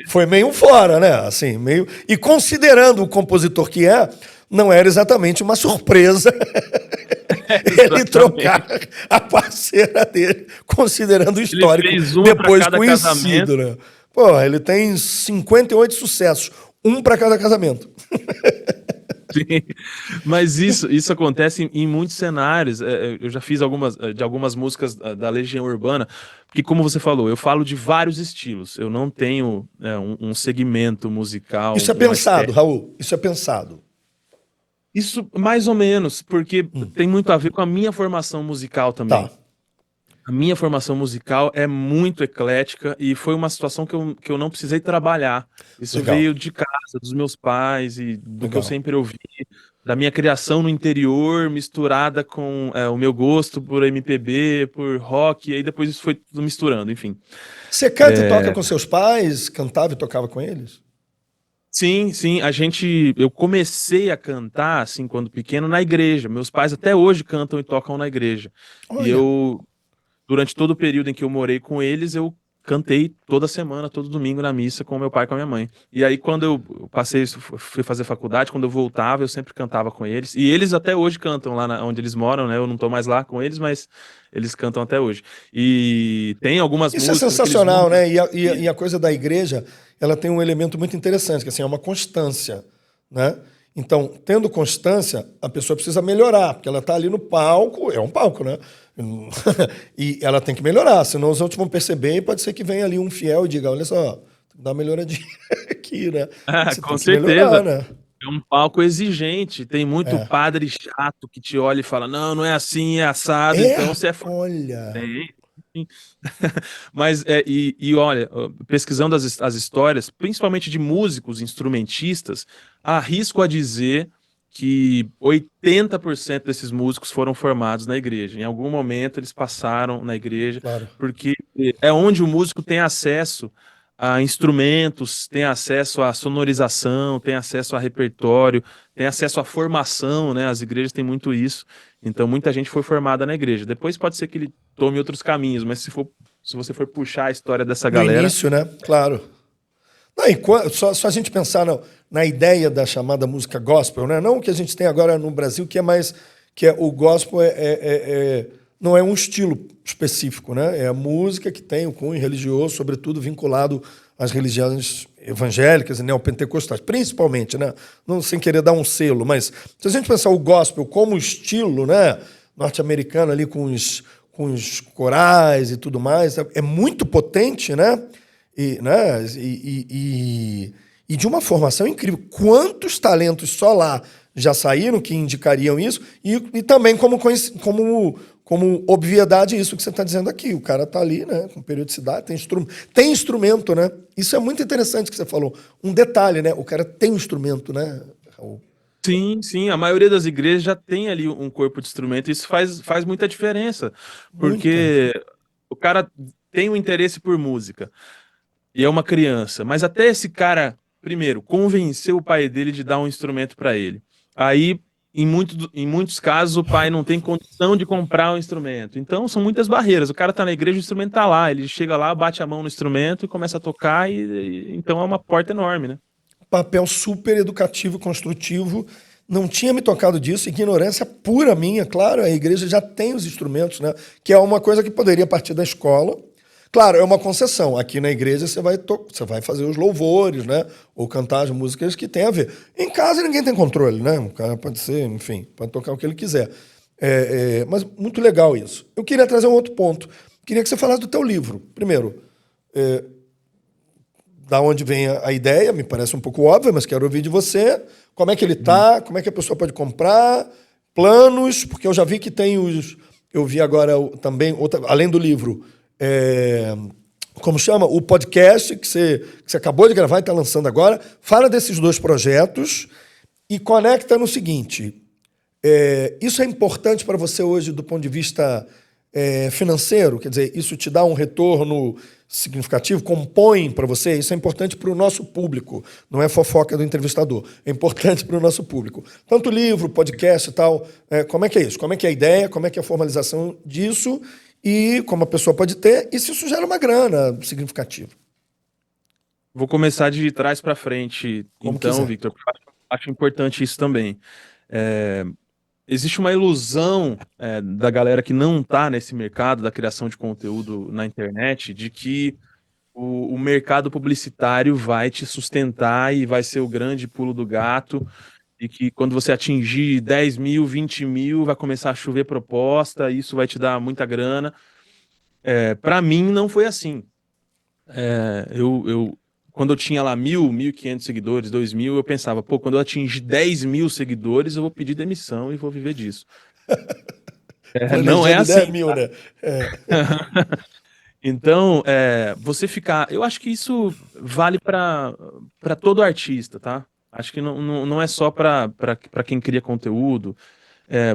Foi meio fora, né? Assim, meio... E considerando o compositor que não era exatamente uma surpresa ele trocar a parceira dele, considerando o histórico fez uma pra depois cada conhecido, né? Pô, ele tem 58 sucessos, um para cada casamento. Sim. Mas isso acontece em muitos cenários. Eu já fiz algumas músicas da Legião Urbana, porque, como você falou, eu falo de vários estilos. Eu não tenho um segmento musical. Isso é pensado, Raul, isso é pensado. Isso, mais ou menos, porque tem muito a ver com a minha formação musical também. Tá. A minha formação musical é muito eclética e foi uma situação que eu não precisei trabalhar. Isso Legal. veio de casa, dos meus pais e do que Legal. eu sempre ouvi, da minha criação no interior, misturada com o meu gosto por MPB, por rock, e aí depois isso foi tudo misturando, enfim. Você canta e toca com seus pais? Cantava e tocava com eles? Sim, eu comecei a cantar, assim, quando pequeno, na igreja. Meus pais até hoje cantam e tocam na igreja. Olha. E durante todo o período em que eu morei com eles, eu cantei toda semana, todo domingo na missa com meu pai e com a minha mãe. E aí, quando eu fui fazer faculdade, quando eu voltava, eu sempre cantava com eles. E eles até hoje cantam lá onde eles moram, né? Eu não tô mais lá com eles, mas eles cantam até hoje. E tem algumas Isso é músicas que eles sensacional, nunca- né? E a coisa da igreja, ela tem um elemento muito interessante, que assim, é uma constância, né? Então, tendo constância, a pessoa precisa melhorar, porque ela está ali no palco, é um palco, né? E ela tem que melhorar, senão os outros vão perceber e pode ser que venha ali um fiel e diga, olha só, tem que dar uma melhoradinha aqui, né? Você Com tem que certeza. melhorar, né? É um palco exigente, tem muito padre chato que te olha e fala, não é assim, é assado, então você é... Olha, Tem. Mas, olha, pesquisando as histórias, principalmente de músicos, instrumentistas, arrisco a dizer que 80% desses músicos foram formados na igreja. Em algum momento eles passaram na igreja, claro. porque é onde o músico tem acesso a instrumentos, tem acesso à sonorização, tem acesso a repertório, tem acesso à formação, né? As igrejas têm muito isso. Então, muita gente foi formada na igreja. Depois pode ser que ele tome outros caminhos, mas se você for puxar a história dessa No galera... início, né? Claro. Não, só a gente pensar na ideia da chamada música gospel, né? Não o que a gente tem agora no Brasil, que é o gospel não é um estilo específico, né? É a música que tem o cunho religioso, sobretudo vinculado às religiões evangélicas e neopentecostais, principalmente, né? Não sem querer dar um selo, mas se a gente pensar o gospel como estilo, né, norte-americano ali com os corais e tudo mais, é muito potente, né? E de uma formação incrível. Quantos talentos só lá já saíram que indicariam isso? E também como como obviedade isso que você está dizendo aqui. O cara está ali, né, com periodicidade, tem instrumento, né? Isso é muito interessante que você falou. Um detalhe, né? O cara tem instrumento, né, Raul? Sim, sim, a maioria das igrejas já tem ali um corpo de instrumento, isso faz muita diferença, porque o cara tem um interesse por música, e é uma criança, mas até esse cara, primeiro, convencer o pai dele de dar um instrumento para ele. Aí, em muitos casos, o pai não tem condição de comprar o instrumento. Então, são muitas barreiras. O cara tá na igreja, o instrumento tá lá, ele chega lá, bate a mão no instrumento e começa a tocar, então é uma porta enorme, né? Papel super educativo, construtivo. Não tinha me tocado disso, ignorância pura minha, claro, a igreja já tem os instrumentos, né? Que é uma coisa que poderia partir da escola. Claro, é uma concessão. Aqui na igreja você vai fazer os louvores, né? Ou cantar as músicas que tem a ver. Em casa ninguém tem controle, né? O cara pode ser, enfim, pode tocar o que ele quiser. Mas muito legal isso. Eu queria trazer um outro ponto. Queria que você falasse do teu livro. Primeiro, da onde vem a ideia, me parece um pouco óbvio, mas quero ouvir de você. Como é que ele está? Como é que a pessoa pode comprar? Planos, porque eu já vi que tem os... Eu vi agora também, além do livro, como chama? O podcast que você acabou de gravar e está lançando agora. Fala desses dois projetos e conecta no seguinte. Isso é importante para você hoje do ponto de vista financeiro? Quer dizer, isso te dá um retorno significativo? Compõe para você? Isso é importante para o nosso público. Não é fofoca do entrevistador. É importante para o nosso público. Tanto livro, podcast e tal. Como é que é isso? Como é que é a ideia? Como é que é a formalização disso? E como a pessoa pode ter? E se isso gera uma grana significativa? Vou começar de trás para frente, Como então, quiser. Victor, porque eu acho importante isso também. Existe uma ilusão da galera que não está nesse mercado da criação de conteúdo na internet de que o mercado publicitário vai te sustentar e vai ser o grande pulo do gato e que quando você atingir 10 mil, 20 mil, vai começar a chover proposta, e isso vai te dar muita grana. Para mim, não foi assim. Quando eu tinha lá 1.500 seguidores, 2.000, eu pensava, pô, quando eu atingir 10 mil seguidores, eu vou pedir demissão e vou viver disso. Não é Planejando 10 assim. mil, né? Então, você ficar... Eu acho que isso vale para todo artista, tá? Acho que não é só para quem cria conteúdo.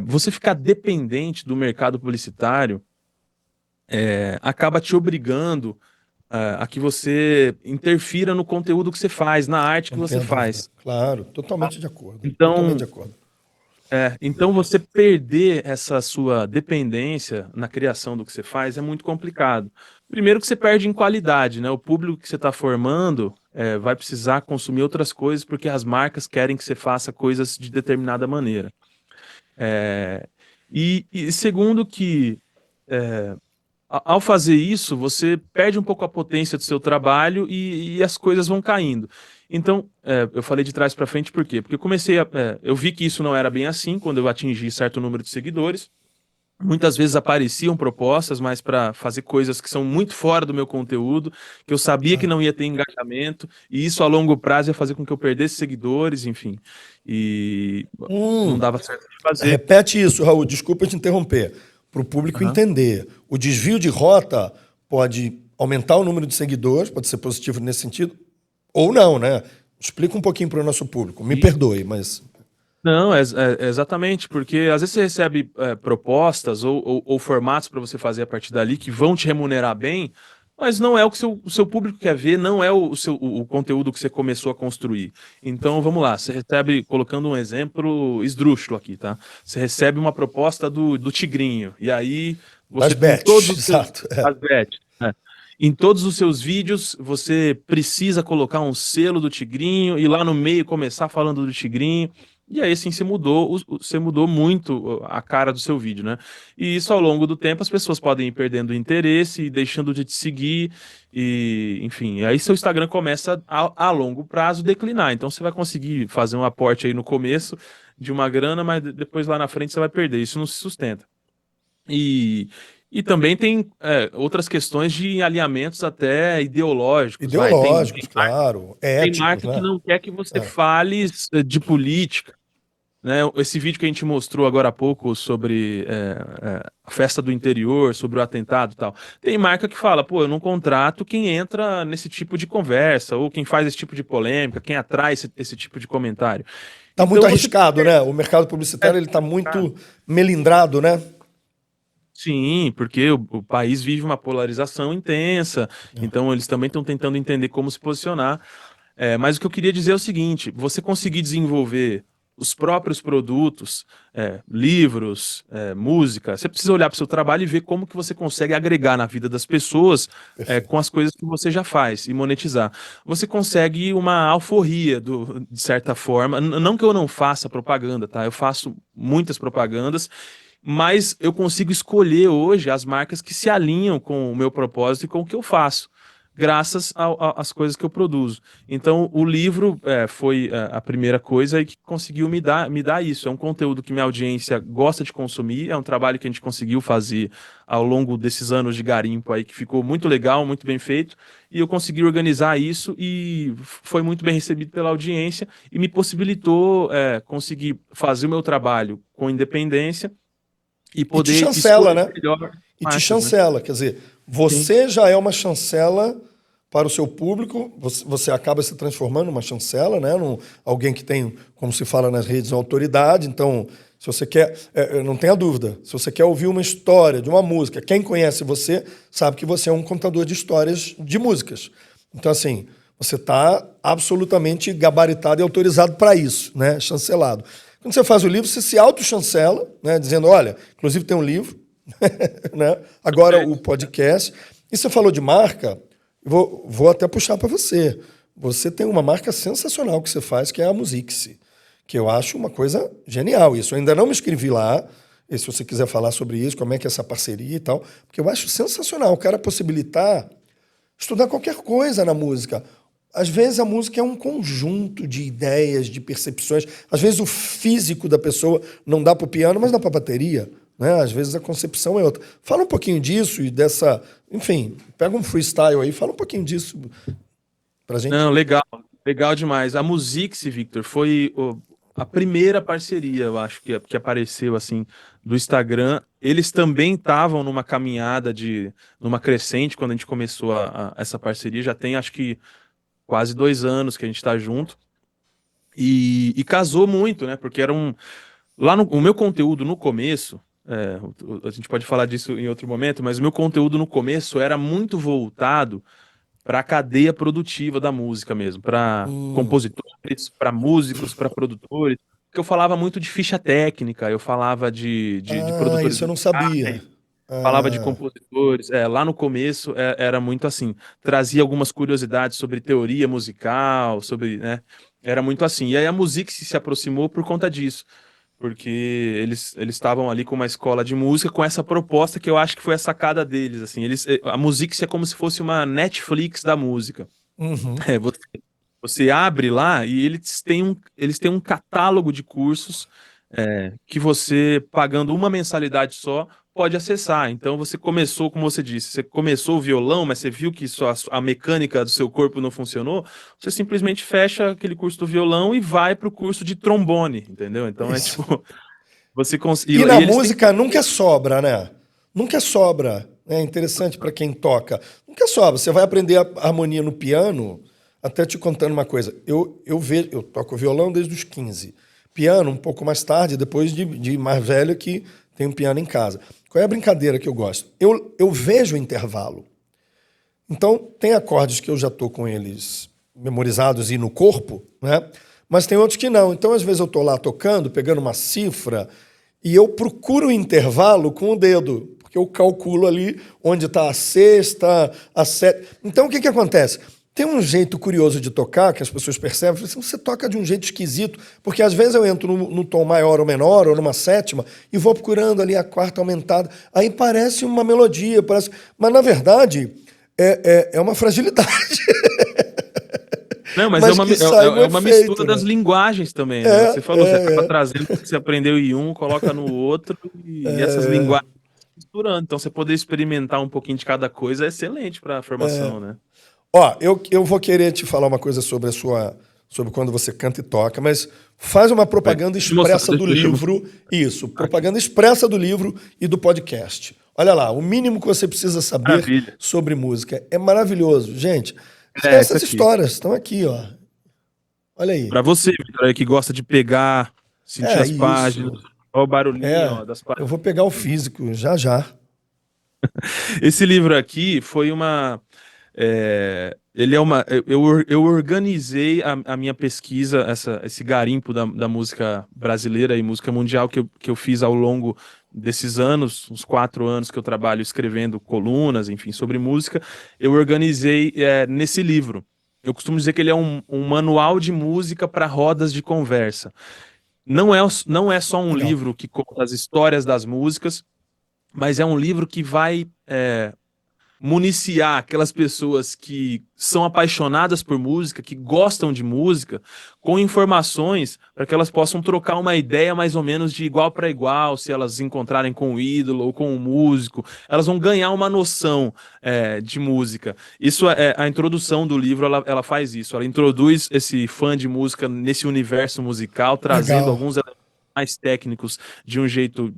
Você ficar dependente do mercado publicitário acaba te obrigando a que você interfira no conteúdo que você faz, na arte que você Entendo, faz. claro, totalmente de acordo. Então, Totalmente de acordo. então você perder essa sua dependência na criação do que você faz é muito complicado. Primeiro que você perde em qualidade, né? O público que você está formando vai precisar consumir outras coisas porque as marcas querem que você faça coisas de determinada maneira. E segundo que ao fazer isso, você perde um pouco a potência do seu trabalho e as coisas vão caindo. Então, eu falei de trás para frente por quê? Porque eu vi que isso não era bem assim quando eu atingi certo número de seguidores. Muitas vezes apareciam propostas, mas para fazer coisas que são muito fora do meu conteúdo, que eu sabia que não ia ter engajamento, e isso a longo prazo ia fazer com que eu perdesse seguidores, enfim. E não dava certo de fazer. Repete isso, Raul, desculpa te interromper. Para o público entender. O desvio de rota pode aumentar o número de seguidores, pode ser positivo nesse sentido, ou não, né? Explica um pouquinho para o nosso público. Me perdoe, mas... Não, exatamente, porque às vezes você recebe propostas ou formatos para você fazer a partir dali que vão te remunerar bem, mas não é o que o seu público quer ver, não é o conteúdo que você começou a construir. Então, vamos lá, você recebe, colocando um exemplo esdrúxulo aqui, tá? Você recebe uma proposta do Tigrinho, e aí você bets, todos os exato. as bets, né? Em todos os seus vídeos, você precisa colocar um selo do Tigrinho e lá no meio começar falando do Tigrinho. E aí, assim, você mudou muito a cara do seu vídeo, né? E isso, ao longo do tempo, as pessoas podem ir perdendo o interesse e deixando de te seguir. E, enfim, aí seu Instagram começa, a longo prazo, declinar. Então, você vai conseguir fazer um aporte aí no começo de uma grana, mas depois lá na frente você vai perder. Isso não se sustenta. E também tem outras questões de alinhamentos até ideológicos. Ideológicos, claro. Tem Éticos, marca né? que não quer que você fale de política. né? Esse vídeo que a gente mostrou agora há pouco sobre a festa do interior, sobre o atentado e tal. Tem marca que fala, pô, eu não contrato quem entra nesse tipo de conversa, ou quem faz esse tipo de polêmica, quem atrai esse tipo de comentário. Tá muito Então você arriscado, né? O mercado publicitário ele tá muito melindrado, né? sim, porque o país vive uma polarização intensa, então eles também estão tentando entender como se posicionar. Mas o que eu queria dizer é o seguinte: você conseguir desenvolver os próprios produtos, livros, música, você precisa olhar para o seu trabalho e ver como que você consegue agregar na vida das pessoas com as coisas que você já faz e monetizar. Você consegue uma alforria, de certa forma. Não que eu não faça propaganda, tá? Eu faço muitas propagandas, mas eu consigo escolher hoje as marcas que se alinham com o meu propósito e com o que eu faço, graças às coisas que eu produzo. Então, o livro foi a primeira coisa que conseguiu me dar isso. É um conteúdo que minha audiência gosta de consumir, é um trabalho que a gente conseguiu fazer ao longo desses anos de garimpo aí, que ficou muito legal, muito bem feito, e eu consegui organizar isso e foi muito bem recebido pela audiência e me possibilitou conseguir fazer o meu trabalho com independência e E te poder chancela, escolher né? melhor E te marcas, né? chancela, quer dizer, Sim. você já é uma chancela para o seu público, você acaba se transformando numa chancela, né? Alguém que tem, como se fala nas redes, uma autoridade. Então, se você quer, não tenha dúvida, se você quer ouvir uma história de uma música, quem conhece você sabe que você é um contador de histórias de músicas. Então, assim, você está absolutamente gabaritado e autorizado para isso, né? Chancelado. Quando você faz o livro, você se autochancela, né? Dizendo, olha, inclusive tem um livro, né? Agora o podcast. E você falou de marca, vou até puxar para você. Você tem uma marca sensacional que você faz, que é a Musix, que eu acho uma coisa genial. Isso eu ainda não me inscrevi lá. E se você quiser falar sobre isso, como é que é essa parceria e tal, porque eu acho sensacional o cara possibilitar estudar qualquer coisa na música. Às vezes a música é um conjunto de ideias, de percepções. Às vezes o físico da pessoa não dá para o piano, mas dá para a bateria. Né? Às vezes a concepção é outra. Fala um pouquinho disso e dessa... Enfim, pega um freestyle aí, fala um pouquinho disso pra gente. Não, legal, legal demais. A Musix, Victor, foi a primeira parceria, eu acho, que apareceu assim do Instagram. Eles também estavam numa caminhada numa crescente quando a gente começou essa parceria. Já tem, acho que, quase 2 anos que a gente está junto. E casou muito, né? Porque o meu conteúdo no começo, a gente pode falar disso em outro momento, mas o meu conteúdo no começo era muito voltado para a cadeia produtiva da música mesmo, para compositores, para músicos, para produtores, porque eu falava muito de ficha técnica, eu falava de Ah, produtores isso eu não sabia. musicais, falava de Ah, compositores. Lá no começo era muito assim, trazia algumas curiosidades sobre teoria musical, sobre, né, era muito assim. E aí a música se aproximou por conta disso, porque eles estavam ali com uma escola de música com essa proposta que eu acho que foi a sacada deles, assim, a música é como se fosse uma Netflix da música. uhum. Você abre lá e eles têm um catálogo de cursos que você, pagando uma mensalidade só, pode acessar. Então você começou, como você disse, você começou o violão, mas você viu que só a mecânica do seu corpo não funcionou, você simplesmente fecha aquele curso do violão e vai para o curso de trombone, entendeu? Então é Isso. tipo, você consegue. E E na eles têm. música nunca sobra, né? Nunca sobra. É interessante para quem toca. Nunca sobra. Você vai aprender a harmonia no piano, até te contando uma coisa. Eu toco violão desde os 15. Piano um pouco mais tarde, depois de mais velho que tem um piano em casa. Qual é a brincadeira que eu gosto? Eu vejo o intervalo. Então, tem acordes que eu já estou com eles memorizados e no corpo, né? Mas tem outros que não. Então, às vezes, eu estou lá tocando, pegando uma cifra, e eu procuro o intervalo com o dedo, porque eu calculo ali onde está a sexta, a sétima. Então, o que acontece? Tem um jeito curioso de tocar, que as pessoas percebem, assim, você toca de um jeito esquisito, porque às vezes eu entro no tom maior ou menor, ou numa sétima, e vou procurando ali a quarta aumentada. Aí parece uma melodia, mas na verdade é uma fragilidade. Não, mas Mas que sai um é uma efeito, mistura das né? linguagens também, né? Você falou, você acaba É. trazendo o que você aprendeu em um, coloca no outro, e essas linguagens misturando. Então, você poder experimentar um pouquinho de cada coisa é excelente para a formação, né? Ó, eu vou querer te falar uma coisa sobre sobre quando você canta e toca, mas faz uma propaganda expressa do livro. Isso, propaganda expressa do livro e do podcast. Olha lá, o mínimo que você precisa saber Maravilha. sobre música. É maravilhoso. Gente, É, essas isso aqui. histórias estão aqui, ó. Olha aí. Pra você, Vitor, aí que gosta de pegar, sentir as Isso. páginas, olha o barulhinho, ó, das Eu páginas. vou pegar o físico já já. Esse livro aqui foi uma. Ele é uma. Eu organizei a minha pesquisa, esse garimpo da música brasileira e música mundial que eu fiz ao longo desses anos, uns 4 anos que eu trabalho escrevendo colunas, enfim, sobre música. Eu organizei nesse livro. Eu costumo dizer que ele é um manual de música para rodas de conversa. Não é só um Legal. livro que conta as histórias das músicas, mas é um livro que vai municiar aquelas pessoas que são apaixonadas por música, que gostam de música, com informações para que elas possam trocar uma ideia mais ou menos de igual para igual, se elas encontrarem com o ídolo ou com o músico, elas vão ganhar uma noção de música. Isso a introdução do livro, ela faz isso, ela introduz esse fã de música nesse universo musical, trazendo Legal. alguns elementos mais técnicos de um jeito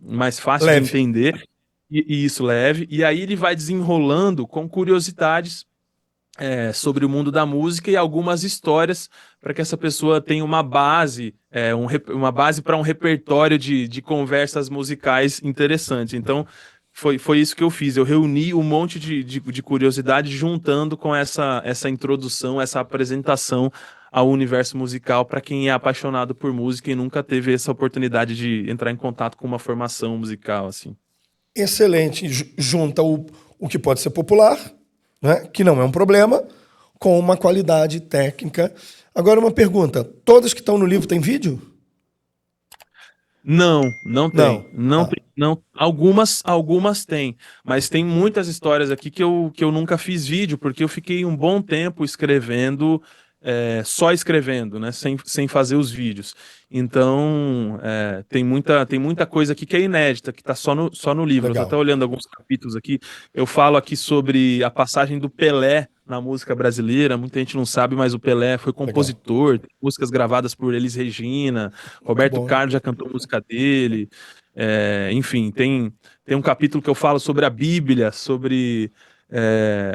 mais fácil Leve. de entender. E isso leve, e aí ele vai desenrolando com curiosidades sobre o mundo da música e algumas histórias para que essa pessoa tenha uma base, uma base para um repertório de conversas musicais interessantes. Então, foi isso que eu fiz. Eu reuni um monte de curiosidade juntando com essa introdução, essa apresentação ao universo musical para quem é apaixonado por música e nunca teve essa oportunidade de entrar em contato com uma formação musical, assim. Excelente. Junta o que pode ser popular, né, que não é um problema, com uma qualidade técnica. Agora, uma pergunta. Todas que estão no livro têm vídeo? Não tem. Não. Não tem. Não. Algumas têm. Mas tem muitas histórias aqui que eu nunca fiz vídeo, porque eu fiquei um bom tempo escrevendo, só escrevendo, né? Sem fazer os vídeos. Então, tem muita coisa aqui que é inédita, que está só no livro. Legal. Eu estou até olhando alguns capítulos aqui. Eu falo aqui sobre a passagem do Pelé na música brasileira. Muita gente não sabe, mas o Pelé foi compositor. Tem músicas gravadas por Elis Regina. Roberto Carlos já cantou música dele. Enfim, tem um capítulo que eu falo sobre a Bíblia, sobre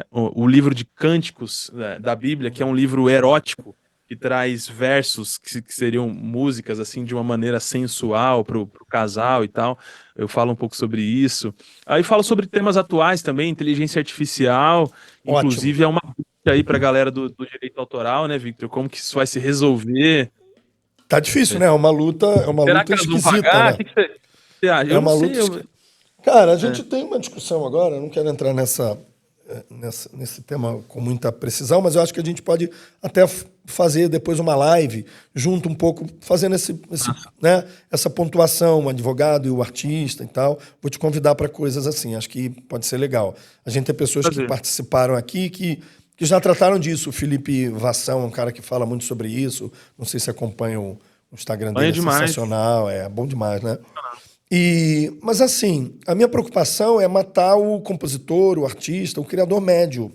o livro de Cânticos da Bíblia, que é um livro erótico, que traz versos que seriam músicas assim de uma maneira sensual para o casal e tal. Eu falo um pouco sobre isso. Aí falo sobre temas atuais também, inteligência artificial. Ótimo. Inclusive é uma luta aí para a galera do direito autoral, né, Victor? Como que isso vai se resolver? Tá difícil, né? É uma luta Será que elas vão esquisita, pagar? né? O que você acha? É Eu uma não luta sei. Cara, a gente tem uma discussão agora, eu não quero entrar nesse tema com muita precisão, mas eu acho que a gente pode até fazer depois uma live, junto um pouco, fazendo né, essa pontuação, o advogado e o artista e tal. Vou te convidar para coisas assim, acho que pode ser legal. A gente tem pessoas que participaram aqui que já trataram disso. O Felipe Vassão é um cara que fala muito sobre isso, não sei se acompanha o Instagram dele, é sensacional, é bom demais, né? Mas assim, a minha preocupação é matar o compositor, o artista, o criador médio.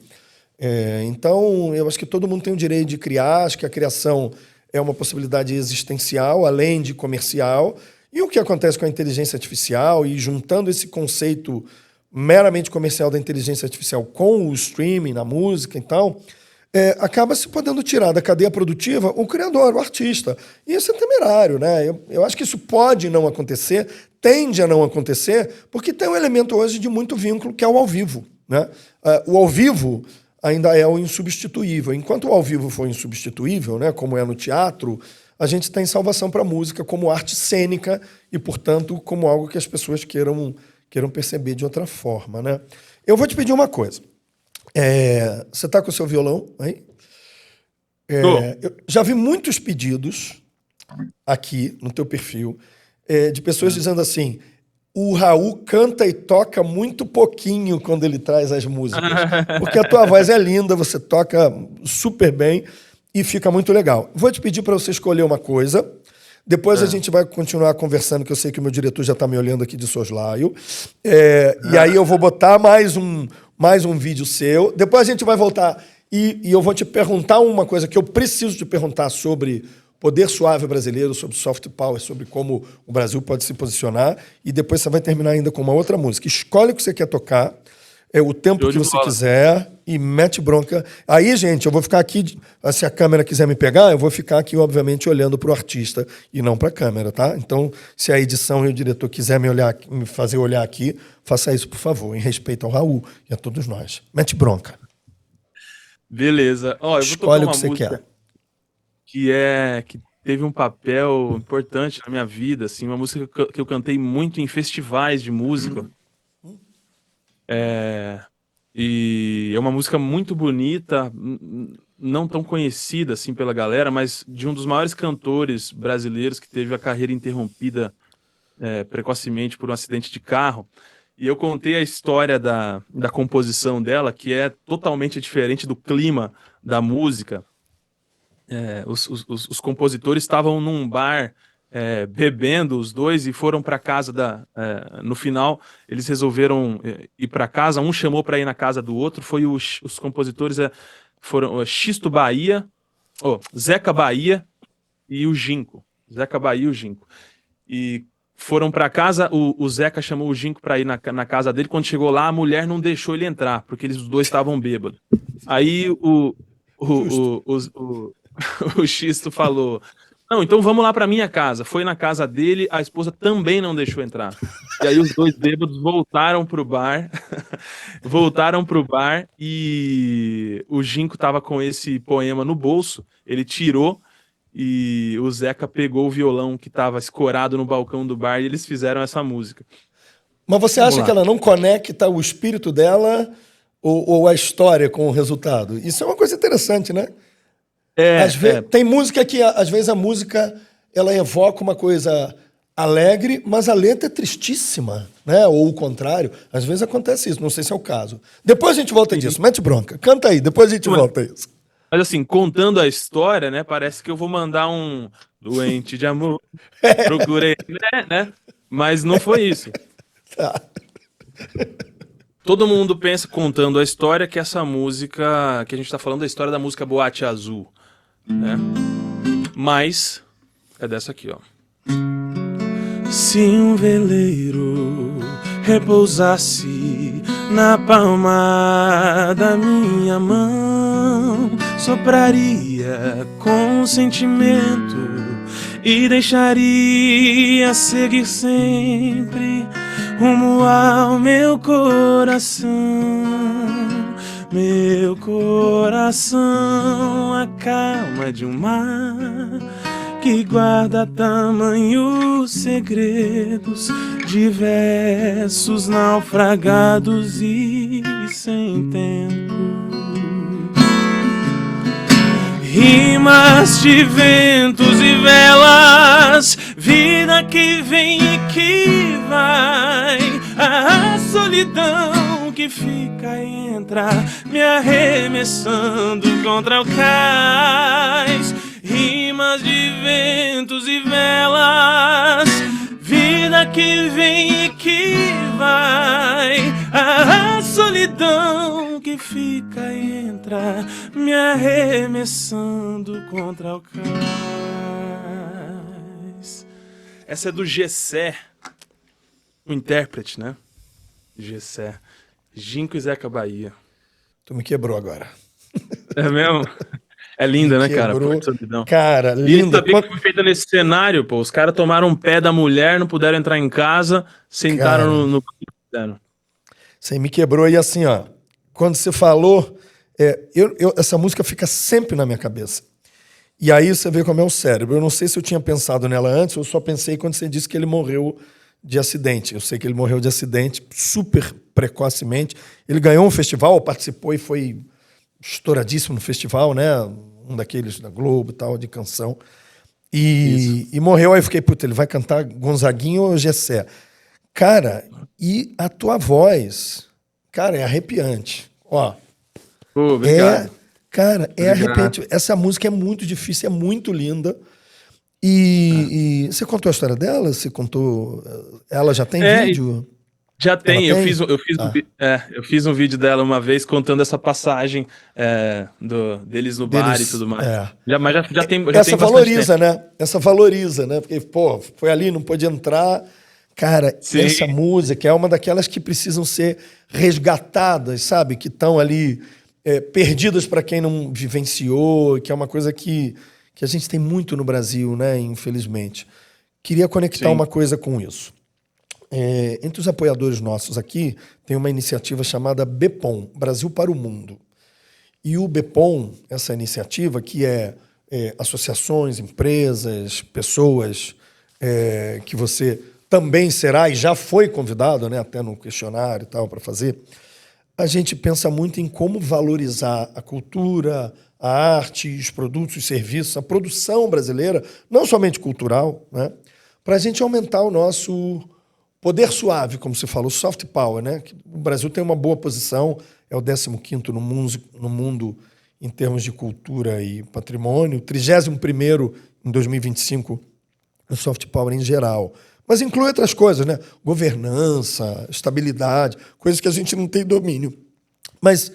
Então, eu acho que todo mundo tem o direito de criar, acho que a criação é uma possibilidade existencial, além de comercial. E o que acontece com a inteligência artificial, e juntando esse conceito meramente comercial da inteligência artificial com o streaming na música e tal, acaba se podendo tirar da cadeia produtiva o criador, o artista. E isso é temerário, né? Eu acho que isso pode não acontecer, tende a não acontecer, porque tem um elemento hoje de muito vínculo, que é o ao vivo, né? O ao vivo ainda é o insubstituível. Enquanto o ao vivo for insubstituível, né, como é no teatro, a gente tem salvação para a música como arte cênica e, portanto, como algo que as pessoas queiram perceber de outra forma, né? Eu vou te pedir uma coisa. Você está com o seu violão aí? Eu já vi muitos pedidos aqui no teu perfil de pessoas dizendo assim: o Raul canta e toca muito pouquinho quando ele traz as músicas. Porque a tua voz é linda, você toca super bem e fica muito legal. Vou te pedir para você escolher uma coisa. Depois a gente vai continuar conversando, que eu sei que o meu diretor já está me olhando aqui de soslaio. E aí eu vou botar mais um vídeo seu. Depois a gente vai voltar E eu vou te perguntar uma coisa que eu preciso te perguntar sobre poder suave brasileiro, sobre soft power, sobre como o Brasil pode se posicionar. E depois você vai terminar ainda com uma outra música. Escolhe o que você quer tocar, o tempo Show que de você bola. quiser e mete bronca. Aí, gente, eu vou ficar aqui, se a câmera quiser me pegar, eu vou ficar aqui, obviamente, olhando para o artista e não para a câmera, tá? Então, se a edição e o diretor quiser me fazer olhar aqui, faça isso, por favor, em respeito ao Raul e a todos nós. Mete bronca. Beleza. Ó, eu vou tocar Escolhe o uma que você música quer. que teve um papel importante na minha vida, assim, uma música que eu cantei muito em festivais de música. E é uma música muito bonita, não tão conhecida assim pela galera, mas de um dos maiores cantores brasileiros que teve a carreira interrompida precocemente por um acidente de carro. E eu contei a história da composição dela, que é totalmente diferente do clima da música. Os compositores estavam num bar bebendo os dois e foram para casa no final eles resolveram ir para casa, um chamou para ir na casa do outro, os compositores foram Xisto Bahia, Zeca Bahia e o Ginco. Zeca Bahia e o Ginco. E foram para casa, o Zeca chamou o Ginco para ir na casa dele. Quando chegou lá, a mulher não deixou ele entrar, porque os dois estavam bêbados. Aí o Xisto falou: não, então vamos lá para minha casa. Foi na casa dele, a esposa também não deixou entrar. E aí os dois bêbados voltaram pro bar, e o Ginco tava com esse poema no bolso, ele tirou e o Zeca pegou o violão que tava escorado no balcão do bar e eles fizeram essa música. Mas você Vamos acha lá. que ela não conecta o espírito dela ou a história com o resultado? Isso é uma coisa interessante, né? Tem música que, às vezes, a música ela evoca uma coisa alegre, mas a letra é tristíssima, né? Ou o contrário. Às vezes acontece isso, não sei se é o caso. Depois a gente volta disso. Mete bronca. Canta aí, depois a gente volta a isso. Mas assim, contando a história, né, parece que eu vou mandar um doente de amor, procurei, né? Mas não foi isso. Tá. Todo mundo pensa, contando a história, que essa música, que a gente tá falando da história da música Boate Azul, né? Mas é dessa aqui, ó. Se um veleiro repousasse na palma da minha mão, sopraria com sentimento e deixaria seguir sempre rumo ao meu coração. Meu coração, a calma de um mar que guarda tamanhos segredos, diversos naufragados e sem tempo. Rimas de ventos e velas, vida que vem e que vai, a solidão que fica e entra, me arremessando contra o cais. Rimas de ventos e velas, vida que vem e que vai, a solidão que fica e entra, me arremessando contra o cais. Essa é do Gessé, o intérprete, né? Gessé. Ginco e Zeca Bahia. Tu me quebrou agora. É mesmo? É linda, né, cara? Quebrou. Pô, solidão. Cara, E linda. sabia que foi feita nesse cenário, pô. Os caras tomaram o pé da mulher, não puderam entrar em casa, sentaram no... Você me quebrou e assim, ó. Quando você falou, essa música fica sempre na minha cabeça. E aí você vê como é o cérebro. Eu não sei se eu tinha pensado nela antes, eu só pensei quando você disse que ele morreu de acidente. Eu sei que ele morreu de acidente super precocemente. Ele ganhou um festival, participou e foi estouradíssimo no festival, né? Um daqueles da Globo e tal, de canção. E morreu, aí eu fiquei, puta, ele vai cantar Gonzaguinho ou Gessé? Cara, e a tua voz, cara, é arrepiante. Ó. Obrigado. Cara, é arrepiante. Essa música é muito difícil, é muito linda. E você contou a história dela? Você contou... Ela já tem vídeo? Já Ela tem, eu tem? fiz, Ah, eu fiz um vídeo dela uma vez contando essa passagem deles no bar e deles. tudo mais. É. Já Essa tem bastante tempo. valoriza, né? Essa valoriza, né? Porque, pô, foi ali, não pôde entrar. Cara, Sim, essa música é uma daquelas que precisam ser resgatadas, sabe? Que estão ali perdidas para quem não vivenciou, que é uma coisa que a gente tem muito no Brasil, né? Infelizmente. Queria conectar sim, uma coisa com isso. Entre os apoiadores nossos aqui, tem uma iniciativa chamada BEPOM, Brasil para o Mundo. E o BEPOM, essa iniciativa, que é associações, empresas, pessoas que você também será e já foi convidado, né, até no questionário e tal, para fazer, a gente pensa muito em como valorizar a cultura, a arte, os produtos, os serviços, a produção brasileira, não somente cultural, né, para a gente aumentar o nosso poder suave, como se fala, o soft power, né? O Brasil tem uma boa posição, é o 15º no mundo em termos de cultura e patrimônio, 31º em 2025 no soft power em geral. Mas inclui outras coisas, né? Governança, estabilidade, coisas que a gente não tem domínio. Mas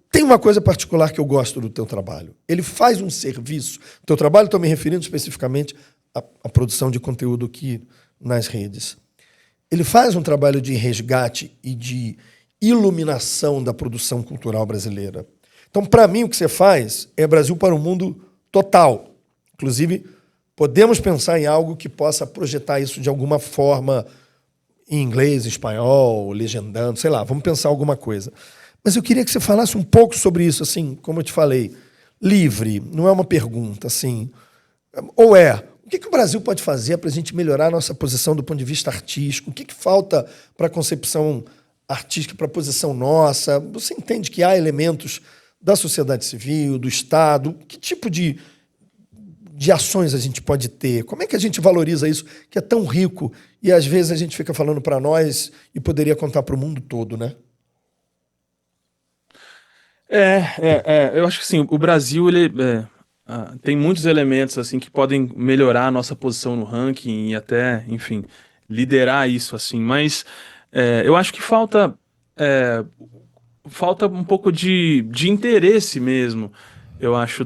tem uma coisa particular que eu gosto do teu trabalho. Ele faz um serviço. O teu trabalho, estou me referindo especificamente à produção de conteúdo aqui nas redes. Ele faz um trabalho de resgate e de iluminação da produção cultural brasileira. Então, para mim, o que você faz é Brasil para o mundo total. Inclusive, podemos pensar em algo que possa projetar isso de alguma forma em inglês, em espanhol, legendando, sei lá, vamos pensar alguma coisa. Mas eu queria que você falasse um pouco sobre isso, assim, como eu te falei, livre, não é uma pergunta, assim, ou o que o Brasil pode fazer para a gente melhorar a nossa posição do ponto de vista artístico? O que falta para a concepção artística, para a posição nossa? Você entende que há elementos da sociedade civil, do Estado? Que tipo de ações a gente pode ter? Como é que a gente valoriza isso, que é tão rico, e às vezes a gente fica falando para nós e poderia contar para o mundo todo, né? eu acho que assim, o Brasil tem muitos elementos assim que podem melhorar a nossa posição no ranking e até, enfim, liderar isso assim, mas eu acho que é, falta um pouco de interesse mesmo, eu acho,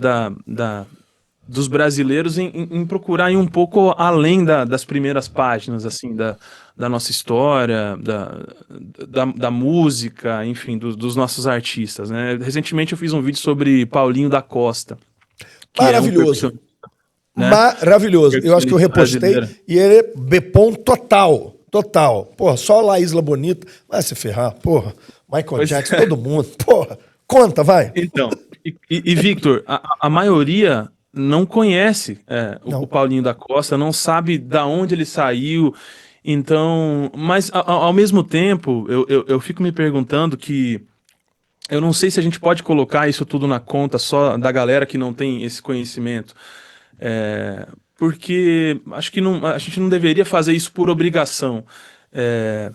dos brasileiros em procurar ir um pouco além das primeiras páginas, assim, da nossa história, da música, enfim, dos nossos artistas, né? Recentemente eu fiz um vídeo sobre Paulinho da Costa, que é um Maravilhoso. percussionista, né? Maravilhoso. Eu acho que eu Percussionista repostei brasileiro. e ele é Bepom total. Total. Porra, só La Isla Bonita. Vai se ferrar. Porra, Michael Pois Jackson, é. todo mundo. Porra, conta, vai. Então, Victor, a maioria não conhece o Não. Paulinho da Costa, não sabe da onde ele saiu. Então, mas ao mesmo tempo, eu fico me perguntando que eu não sei se a gente pode colocar isso tudo na conta só da galera que não tem esse conhecimento. Porque acho que a gente não deveria fazer isso por obrigação. É,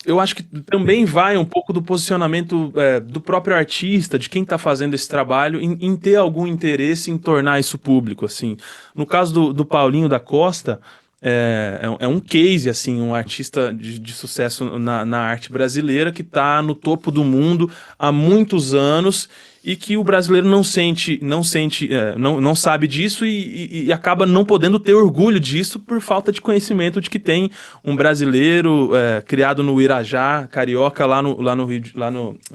eu acho que também vai um pouco do posicionamento do próprio artista, de quem está fazendo esse trabalho, em ter algum interesse em tornar isso público, assim. No caso do Paulinho da Costa, é um case, assim, um artista de sucesso na arte brasileira que está no topo do mundo há muitos anos e que o brasileiro não sabe disso e acaba não podendo ter orgulho disso por falta de conhecimento de que tem um brasileiro criado no Irajá, carioca, lá no Rio,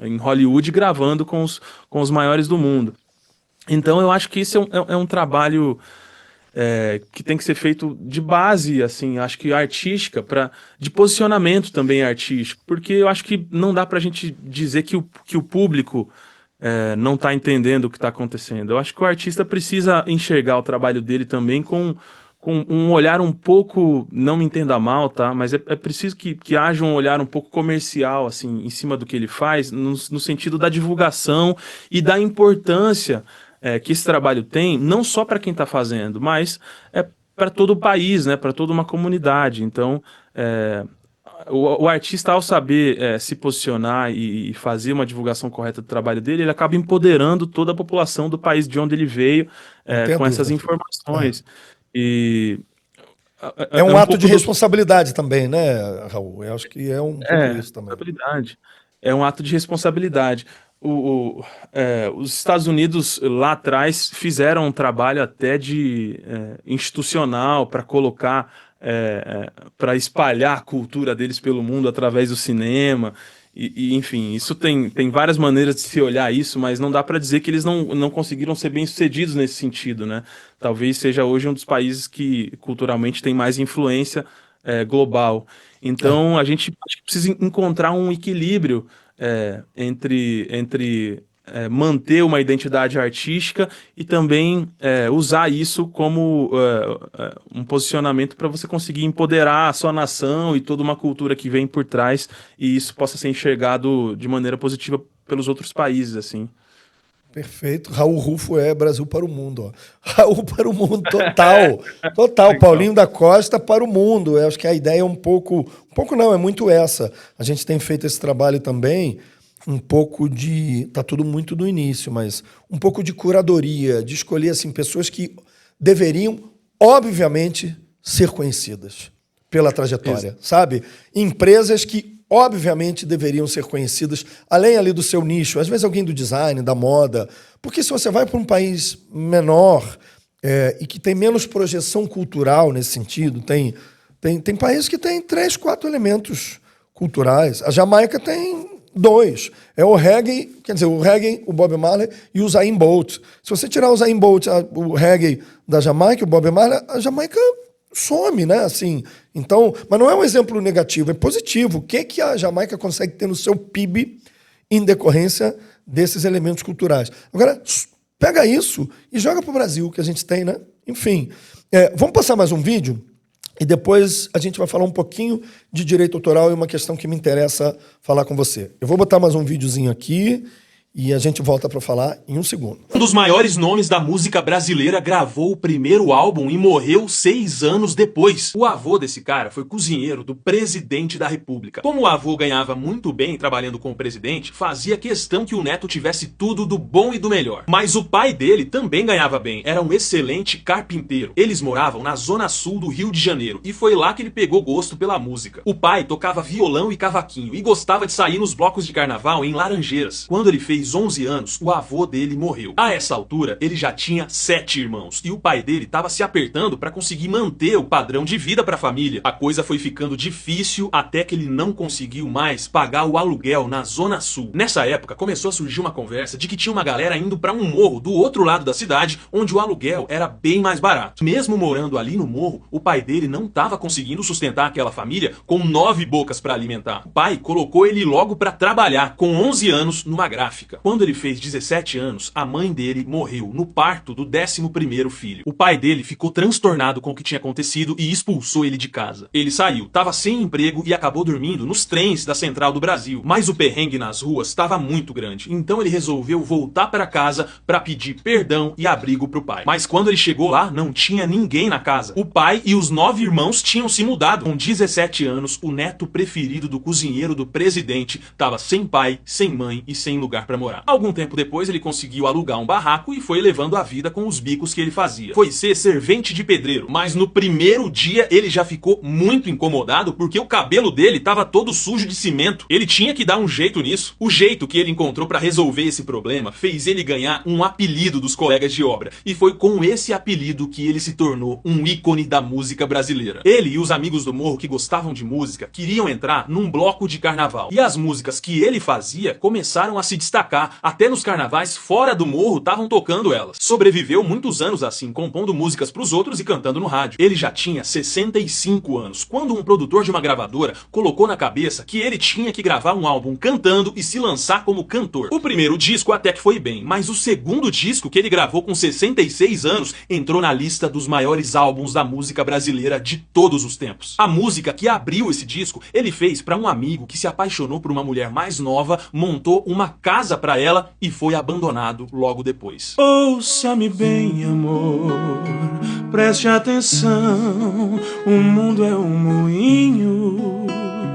em Hollywood, gravando com os maiores do mundo. Então eu acho que isso é um trabalho que tem que ser feito de base, assim, acho que artística, de posicionamento também artístico, porque eu acho que não dá pra gente dizer que o público não está entendendo o que está acontecendo. Eu acho que o artista precisa enxergar o trabalho dele também com um olhar um pouco, não me entenda mal, tá? Mas é preciso que haja um olhar um pouco comercial, assim, em cima do que ele faz, no sentido da divulgação e da importância que esse trabalho tem, não só para quem está fazendo, mas para todo o país, né? Para toda uma comunidade. Então, o artista, ao saber se posicionar e fazer uma divulgação correta do trabalho dele, ele acaba empoderando toda a população do país de onde ele veio Não tenha com essas dúvida. É. informações. E É um um ato pouco de do- responsabilidade também, né, Raul? Eu acho que é um pouco isso também. responsabilidade. É um ato de responsabilidade. Os Estados Unidos lá atrás fizeram um trabalho até de institucional para colocar, para espalhar a cultura deles pelo mundo através do cinema. Enfim, isso tem várias maneiras de se olhar isso, mas não dá para dizer que eles não conseguiram ser bem-sucedidos nesse sentido, né? Talvez seja hoje um dos países que culturalmente tem mais influência global. Então, a gente acho que precisa encontrar um equilíbrio entre manter uma identidade artística e também usar isso como um posicionamento para você conseguir empoderar a sua nação e toda uma cultura que vem por trás e isso possa ser enxergado de maneira positiva pelos outros países, assim. Perfeito. Raul Rufo é Brasil para o mundo. Ó. Raul para o mundo, total. Total. Legal. Paulinho da Costa para o mundo. Eu acho que a ideia é um pouco não, é muito essa. A gente tem feito esse trabalho também, um pouco de... Tá tudo muito do início, mas um pouco de curadoria, de escolher assim, pessoas que deveriam, obviamente, ser conhecidas pela trajetória, sabe? Empresas que obviamente deveriam ser conhecidas, além ali do seu nicho, às vezes alguém do design, da moda, porque se você vai para um país menor e que tem menos projeção cultural nesse sentido, tem países que têm 3, 4 elementos culturais. A Jamaica tem 2. É o reggae, quer dizer, o reggae, o Bob Marley e o Usain Bolt. Se você tirar o Usain Bolt, o reggae da Jamaica, o Bob Marley, a Jamaica some, né? Assim, então, mas não é um exemplo negativo, é positivo. O que a Jamaica consegue ter no seu PIB em decorrência desses elementos culturais? Agora, pega isso e joga para o Brasil, que a gente tem, né? Enfim, vamos passar mais um vídeo e depois a gente vai falar um pouquinho de direito autoral e uma questão que me interessa falar com você. Eu vou botar mais um videozinho aqui e a gente volta para falar em um segundo. Um dos maiores nomes da música brasileira gravou o primeiro álbum e morreu 6 anos depois. O avô desse cara foi cozinheiro do presidente da República. Como o avô ganhava muito bem trabalhando com o presidente, fazia questão que o neto tivesse tudo do bom e do melhor. Mas o pai dele também ganhava bem, era um excelente carpinteiro. Eles moravam na zona sul do Rio de Janeiro e foi lá que ele pegou gosto pela música. O pai tocava violão e cavaquinho e gostava de sair nos blocos de carnaval em Laranjeiras. Quando ele fez 11 anos, o avô dele morreu. A essa altura, ele já tinha 7 irmãos e o pai dele estava se apertando para conseguir manter o padrão de vida para a família. A coisa foi ficando difícil até que ele não conseguiu mais pagar o aluguel na Zona Sul. Nessa época, começou a surgir uma conversa de que tinha uma galera indo para um morro do outro lado da cidade, onde o aluguel era bem mais barato. Mesmo morando ali no morro, o pai dele não estava conseguindo sustentar aquela família com 9 bocas para alimentar. O pai colocou ele logo para trabalhar, com 11 anos, numa gráfica. Quando ele fez 17 anos, a mãe dele morreu no parto do 11º filho. O pai dele ficou transtornado com o que tinha acontecido e expulsou ele de casa. Ele saiu, estava sem emprego e acabou dormindo nos trens da Central do Brasil. Mas o perrengue nas ruas estava muito grande, então ele resolveu voltar para casa para pedir perdão e abrigo pro pai. Mas quando ele chegou lá, não tinha ninguém na casa. O pai e os 9 irmãos tinham se mudado. Com 17 anos, o neto preferido do cozinheiro do presidente estava sem pai, sem mãe e sem lugar para morar. Algum tempo depois, ele conseguiu alugar um barraco e foi levando a vida com os bicos que ele fazia. Foi ser servente de pedreiro, mas no primeiro dia ele já ficou muito incomodado porque o cabelo dele estava todo sujo de cimento. Ele tinha que dar um jeito nisso. O jeito que ele encontrou para resolver esse problema fez ele ganhar um apelido dos colegas de obra. E foi com esse apelido que ele se tornou um ícone da música brasileira. Ele e os amigos do morro que gostavam de música queriam entrar num bloco de carnaval. E as músicas que ele fazia começaram a se destacar. Até nos carnavais fora do morro estavam tocando elas. Sobreviveu muitos anos assim, compondo músicas pros outros e cantando no rádio. Ele já tinha 65 anos, quando um produtor de uma gravadora colocou na cabeça que ele tinha que gravar um álbum cantando e se lançar como cantor. O primeiro disco até que foi bem, mas o segundo disco, que ele gravou com 66 anos, entrou na lista dos maiores álbuns da música brasileira de todos os tempos. A música que abriu esse disco, ele fez para um amigo que se apaixonou por uma mulher mais nova, montou uma casa para ela e foi abandonado logo depois. Ouça-me bem, amor, preste atenção, o mundo é um moinho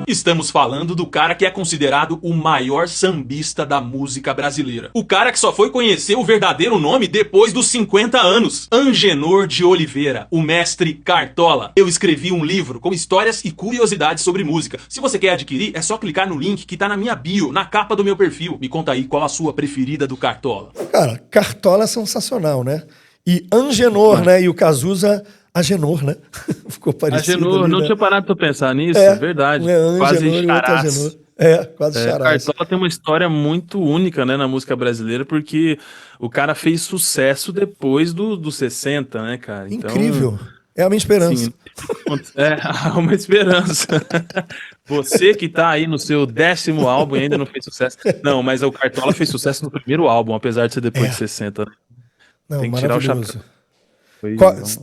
Estamos falando do cara que é considerado o maior sambista da música brasileira. O cara que só foi conhecer o verdadeiro nome depois dos 50 anos. Angenor de Oliveira, o mestre Cartola. Eu escrevi um livro com histórias e curiosidades sobre música. Se você quer adquirir, é só clicar no link que tá na minha bio, na capa do meu perfil. Me conta aí qual a sua preferida do Cartola. Cara, Cartola é sensacional, né? E Angenor, né? E o Cazuza... Agenor, né? Ficou parecido. Agenor, ali, não né? tinha parado pra pensar nisso, é verdade. Quase Agenor, charás. Quase charás. Cartola tem uma história muito única, né, na música brasileira, porque o cara fez sucesso depois dos 60, né, cara? Então, incrível. É a minha esperança. Sim, há uma esperança. Você que tá aí no seu 10º álbum e ainda não fez sucesso. Não, mas o Cartola fez sucesso no primeiro álbum, apesar de ser depois de 60. Né? Não, tem que tirar o chapéu.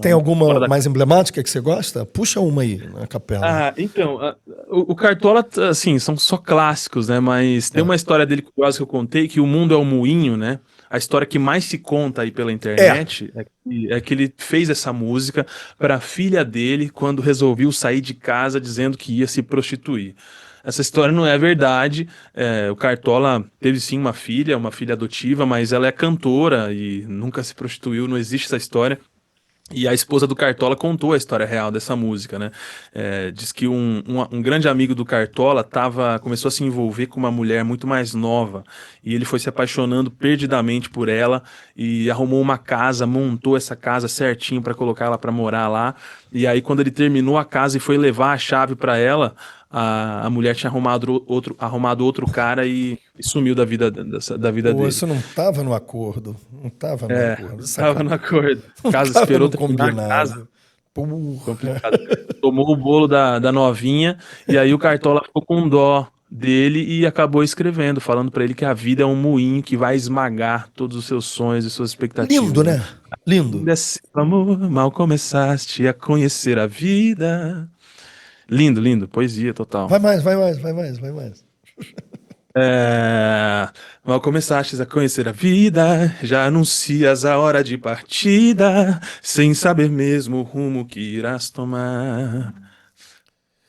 Tem alguma mais emblemática que você gosta? Puxa uma aí na capela. Então, o Cartola, assim, são só clássicos, né? Mas tem uma história dele curiosa que eu contei, que o mundo é um moinho, né? A história que mais se conta aí pela internet é que ele fez essa música para a filha dele quando resolveu sair de casa dizendo que ia se prostituir. Essa história não é verdade. O Cartola teve sim uma filha adotiva, mas ela é cantora e nunca se prostituiu, não existe essa história. E a esposa do Cartola contou a história real dessa música, né? Diz que um grande amigo do Cartola começou a se envolver com uma mulher muito mais nova, e ele foi se apaixonando perdidamente por ela, e arrumou uma casa, montou essa casa certinho para colocar ela para morar lá, e aí quando ele terminou a casa e foi levar a chave para ela, a mulher tinha arrumado outro cara e sumiu da vida dele. Isso não estava no acordo. Não estava no acordo. Estava no acordo. A casa esperou terminar a casa. Complicado. Tomou o bolo da novinha e aí o Cartola ficou com dó dele e acabou escrevendo, falando pra ele que a vida é um moinho que vai esmagar todos os seus sonhos e suas expectativas. Lindo, né? Lindo. Amor, mal começaste a conhecer a vida. Lindo, lindo, poesia total. Vai mais. Mal começaste a conhecer a vida, já anuncias a hora de partida, sem saber mesmo o rumo que irás tomar.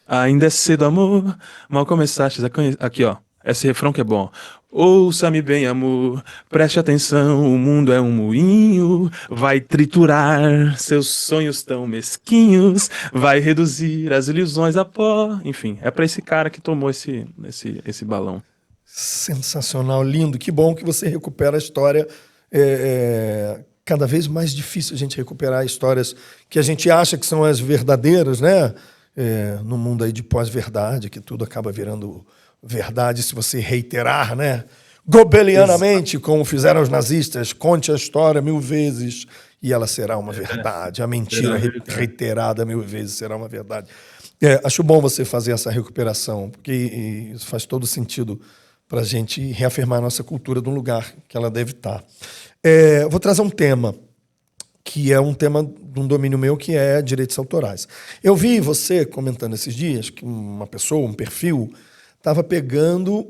Ainda é cedo, amor, mal começaste a conhecer... Aqui, ó, esse refrão que é bom. Ouça-me bem, amor, preste atenção, o mundo é um moinho, vai triturar seus sonhos tão mesquinhos, vai reduzir as ilusões a pó. Enfim, é pra esse cara que tomou esse balão. Sensacional, lindo. Que bom que você recupera a história. Cada vez mais difícil a gente recuperar histórias que a gente acha que são as verdadeiras, né? No mundo aí de pós-verdade, que tudo acaba virando verdade se você reiterar, né? Gobelianamente, como fizeram os nazistas, conte a história 1000 vezes e ela será uma verdade. A mentira reiterada 1000 vezes será uma verdade. Acho bom você fazer essa recuperação, porque isso faz todo sentido para a gente reafirmar a nossa cultura de um lugar que ela deve estar. Vou trazer um tema, que é um tema de um domínio meu, que é direitos autorais. Eu vi você comentando esses dias que uma pessoa, um perfil, estava pegando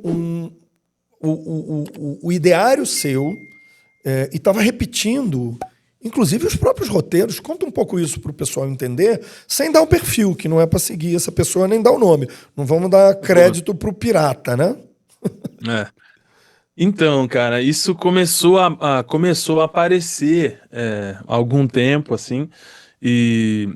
o ideário seu e estava repetindo, inclusive, os próprios roteiros. Conta um pouco isso para o pessoal entender, sem dar o perfil, que não é para seguir essa pessoa, nem dar o nome. Não vamos dar crédito para o pirata, né? Então, cara, isso começou a aparecer há algum tempo, assim, e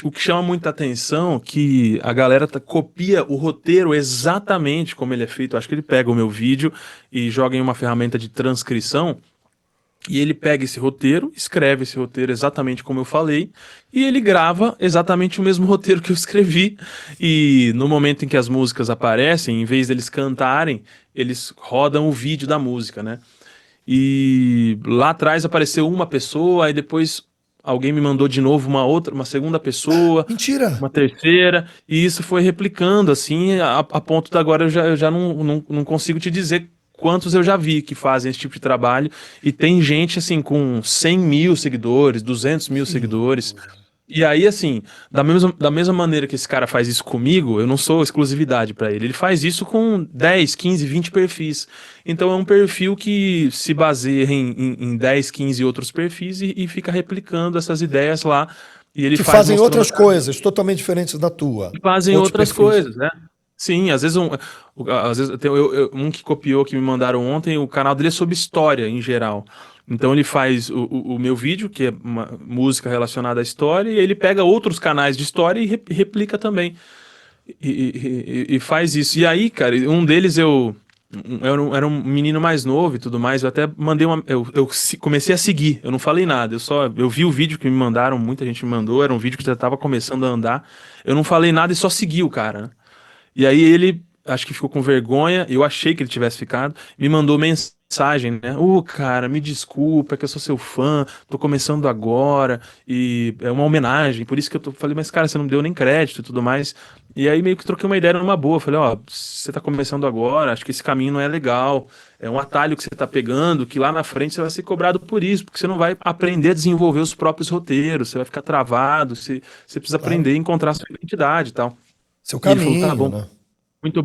o que chama muita atenção é que a galera copia o roteiro exatamente como ele é feito. Acho que ele pega o meu vídeo e joga em uma ferramenta de transcrição, e ele pega esse roteiro, escreve esse roteiro exatamente como eu falei, e ele grava exatamente o mesmo roteiro que eu escrevi. E no momento em que as músicas aparecem, em vez deles cantarem, eles rodam o vídeo da música, né? E lá atrás apareceu uma pessoa, aí depois alguém me mandou de novo uma segunda pessoa, Mentira! Uma terceira, e isso foi replicando, assim, a ponto de agora eu já não consigo te dizer quantos eu já vi que fazem esse tipo de trabalho, e tem gente, assim, com 100 mil seguidores, 200 mil seguidores, e aí, assim, da mesma maneira que esse cara faz isso comigo, eu não sou exclusividade pra ele faz isso com 10, 15, 20 perfis, então é um perfil que se baseia em 10, 15 outros perfis e fica replicando essas ideias lá, e ele que fazem outras coisas totalmente diferentes da tua. Fazem outras coisas, né? Sim, às vezes às vezes um que copiou que me mandaram ontem, o canal dele é sobre história em geral. Então ele faz o meu vídeo, que é uma música relacionada à história, e ele pega outros canais de história e replica também. E faz isso. E aí, cara, um deles era um menino mais novo e tudo mais. Eu até mandei comecei a seguir. Eu não falei nada. Eu vi o vídeo que me mandaram. Muita gente me mandou. Era um vídeo que já tava começando a andar. Eu não falei nada e só segui o cara, né? E aí ele, acho que ficou com vergonha, eu achei que ele tivesse ficado, me mandou mensagem, né? Cara, me desculpa, é que eu sou seu fã, tô começando agora, e é uma homenagem, por isso que falei, mas cara, você não me deu nem crédito e tudo mais. E aí meio que troquei uma ideia numa boa, falei, você tá começando agora, acho que esse caminho não é legal, é um atalho que você tá pegando, que lá na frente você vai ser cobrado por isso, porque você não vai aprender a desenvolver os próprios roteiros, você vai ficar travado, você precisa Claro. aprender a encontrar a sua identidade e tal. Seu E ele falou, tá caminho, bom. né? Muito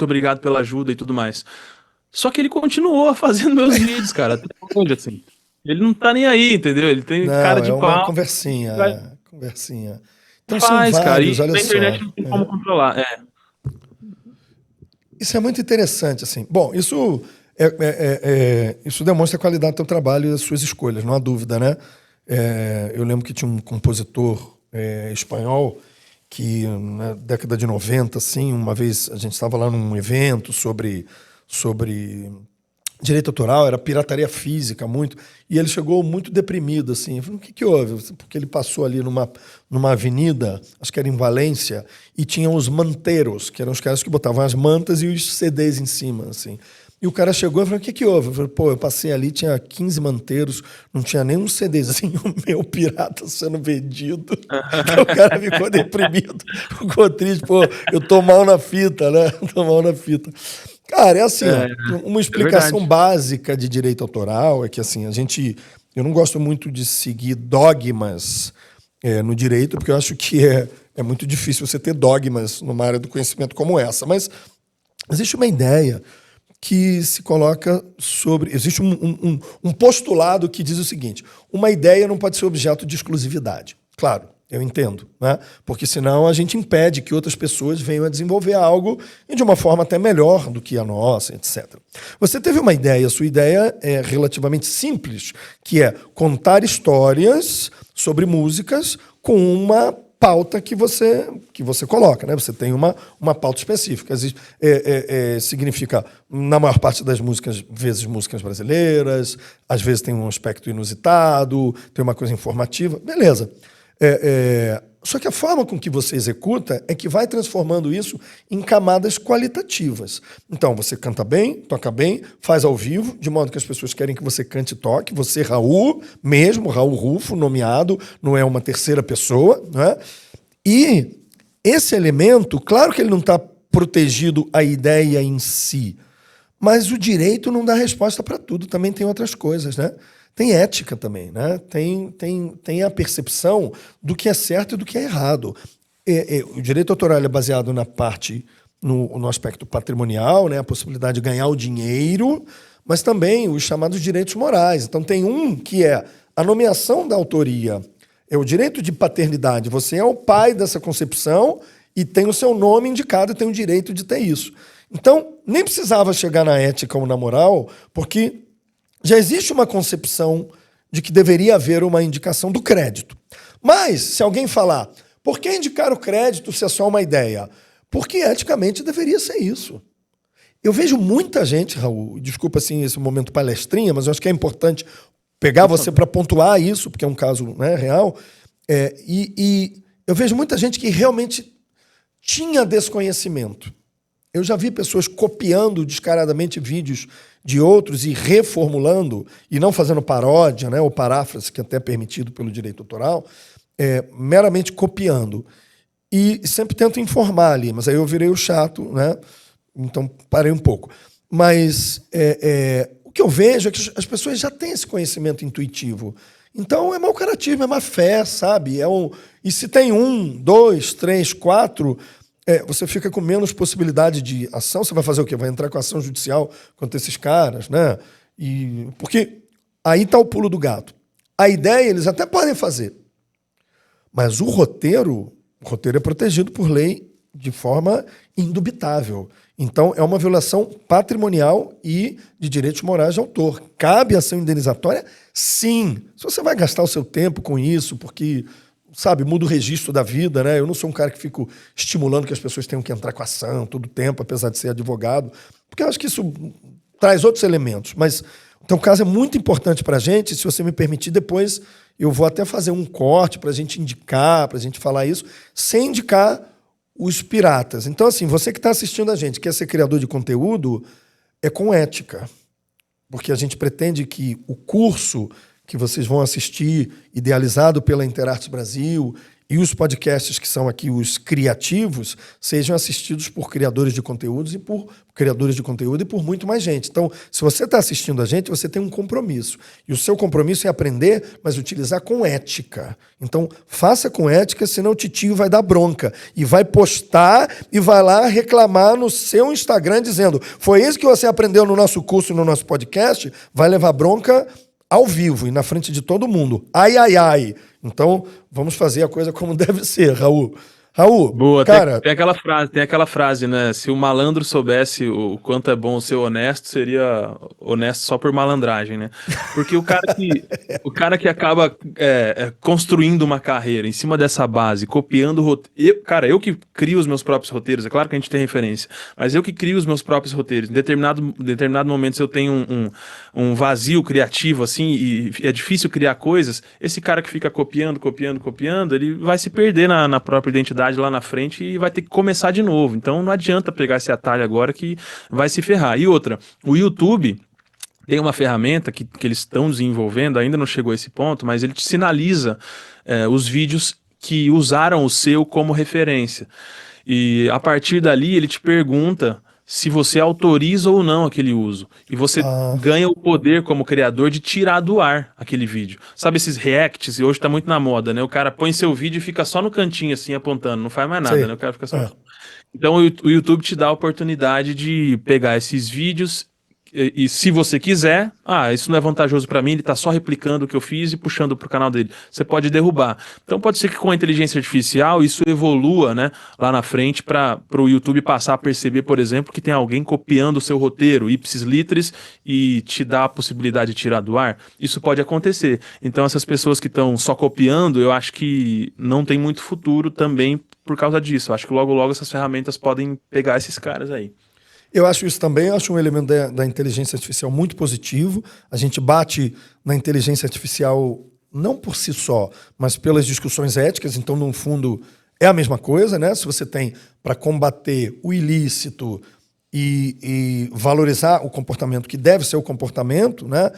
obrigado pela ajuda e tudo mais. Só que ele continuou fazendo meus vídeos, cara, até hoje, assim. Ele não tá nem aí, entendeu? Ele tem cara Não, é de uma pau, conversinha, vai- conversinha. Então são faz, cara, vários, e olha na só. internet não tem como controlar. Isso é muito interessante, assim. Bom, isso demonstra a qualidade do teu trabalho e das suas escolhas, não há dúvida, né? Eu lembro que tinha um compositor espanhol que, na década de 90, assim, uma vez a gente estava lá num evento sobre direito autoral, era pirataria física muito, e ele chegou muito deprimido, assim. Eu falei, o que que houve? Porque ele passou ali numa avenida, acho que era em Valência, e tinha os manteiros, que eram os caras que botavam as mantas e os CDs em cima, assim. E o cara chegou e falou, o que que houve? Eu falei, eu passei ali, tinha 15 manteiros, não tinha nenhum CDzinho meu pirata sendo vendido. Então o cara ficou deprimido, ficou triste, eu tô mal na fita, né? Tô mal na fita. Cara, é assim, ó, uma explicação Verdade. básica de direito autoral é que, assim, eu não gosto muito de seguir dogmas no direito, porque eu acho que é muito difícil você ter dogmas numa área do conhecimento como essa, mas existe uma ideia que se coloca sobre... Existe um postulado que diz o seguinte, uma ideia não pode ser objeto de exclusividade. Claro, eu entendo, né? Porque senão a gente impede que outras pessoas venham a desenvolver algo de uma forma até melhor do que a nossa, etc. Você teve uma ideia, a sua ideia é relativamente simples, que é contar histórias sobre músicas com uma pauta que você coloca, né? Você tem uma pauta específica. Significa, na maior parte das músicas, vezes músicas brasileiras, às vezes tem um aspecto inusitado, tem uma coisa informativa, beleza. Só que a forma com que você executa é que vai transformando isso em camadas qualitativas. Então, você canta bem, toca bem, faz ao vivo, de modo que as pessoas querem que você cante e toque. Você, Raul, mesmo, Raul Rufo, nomeado, não é uma terceira pessoa, né? E esse elemento, claro que ele não está protegido à ideia em si, mas o direito não dá resposta para tudo, também tem outras coisas, né? Tem ética também, né? Tem a percepção do que é certo e do que é errado. O direito autoral é baseado na parte, no aspecto patrimonial, né? A possibilidade de ganhar o dinheiro, mas também os chamados direitos morais. Então tem um que é a nomeação da autoria, é o direito de paternidade. Você é o pai dessa concepção e tem o seu nome indicado e tem o direito de ter isso. Então, nem precisava chegar na ética ou na moral, porque já existe uma concepção de que deveria haver uma indicação do crédito. Mas, se alguém falar, por que indicar o crédito se é só uma ideia? Porque, eticamente, deveria ser isso. Eu vejo muita gente, Raul, desculpa assim esse momento palestrinha, mas eu acho que é importante pegar você para pontuar isso, porque é um caso, né, real, e eu vejo muita gente que realmente tinha desconhecimento. Eu já vi pessoas copiando descaradamente vídeos de outros e reformulando, e não fazendo paródia, né, ou paráfrase, que até é permitido pelo direito autoral, meramente copiando. E sempre tento informar ali, mas aí eu virei o chato, né? Então parei um pouco. Mas o que eu vejo é que as pessoas já têm esse conhecimento intuitivo. Então é mau caratismo, é má fé, sabe? E se tem 1, 2, 3, 4... você fica com menos possibilidade de ação. Você vai fazer o quê? Vai entrar com ação judicial contra esses caras, né? Porque aí está o pulo do gato. A ideia eles até podem fazer, mas o roteiro é protegido por lei de forma indubitável. Então, é uma violação patrimonial e de direitos morais de autor. Cabe ação indenizatória? Sim. Se você vai gastar o seu tempo com isso, porque, sabe, muda o registro da vida, né? Eu não sou um cara que fico estimulando que as pessoas tenham que entrar com ação todo o tempo, apesar de ser advogado, porque eu acho que isso traz outros elementos. Mas, então, o caso é muito importante para a gente. Se você me permitir, depois eu vou até fazer um corte para a gente indicar, para a gente falar isso, sem indicar os piratas. Então, assim, você que está assistindo a gente, quer ser criador de conteúdo, é com ética. Porque a gente pretende que o curso que vocês vão assistir, idealizado pela Interartes Brasil, e os podcasts que são aqui os criativos, sejam assistidos por criadores de conteúdos e por muito mais gente. Então, se você está assistindo a gente, você tem um compromisso. E o seu compromisso é aprender, mas utilizar com ética. Então, faça com ética, senão o titio vai dar bronca. E vai postar e vai lá reclamar no seu Instagram dizendo: foi isso que você aprendeu no nosso curso e no nosso podcast? Vai levar bronca ao vivo e na frente de todo mundo. Ai, ai, ai. Então, vamos fazer a coisa como deve ser, Raul. Raul, Boa, cara... tem aquela frase, né? Se o malandro soubesse o quanto é bom ser honesto, seria honesto só por malandragem, né? Porque o cara que acaba construindo uma carreira em cima dessa base, copiando roteiro... Eu que crio os meus próprios roteiros, é claro que a gente tem referência, mas eu que crio os meus próprios roteiros. Em determinado momento, se eu tenho um vazio criativo, assim, e é difícil criar coisas, esse cara que fica copiando, ele vai se perder na própria identidade lá na frente e vai ter que começar de novo. Então não adianta pegar esse atalho agora que vai se ferrar. E outra, o YouTube tem uma ferramenta que eles estão desenvolvendo, ainda não chegou a esse ponto, mas ele te sinaliza os vídeos que usaram o seu como referência. E a partir dali ele te pergunta se você autoriza ou não aquele uso. E você ganha o poder como criador de tirar do ar aquele vídeo. Sabe esses reacts? E hoje tá muito na moda, né? O cara põe seu vídeo e fica só no cantinho, assim, apontando. Não faz mais nada, né? O cara fica só... Então o YouTube te dá a oportunidade de pegar esses vídeos e se você quiser, isso não é vantajoso para mim, ele tá só replicando o que eu fiz e puxando pro canal dele. Você pode derrubar. Então pode ser que com a inteligência artificial isso evolua, né, lá na frente para o YouTube passar a perceber, por exemplo, que tem alguém copiando o seu roteiro, ipsis literis, e te dá a possibilidade de tirar do ar. Isso pode acontecer. Então essas pessoas que estão só copiando, eu acho que não tem muito futuro também por causa disso. Eu acho que logo logo essas ferramentas podem pegar esses caras aí. Eu acho isso também, eu acho um elemento da inteligência artificial muito positivo. A gente bate na inteligência artificial não por si só, mas pelas discussões éticas. Então, no fundo, é a mesma coisa, né? Se você tem para combater o ilícito e valorizar o comportamento que deve ser o comportamento, né,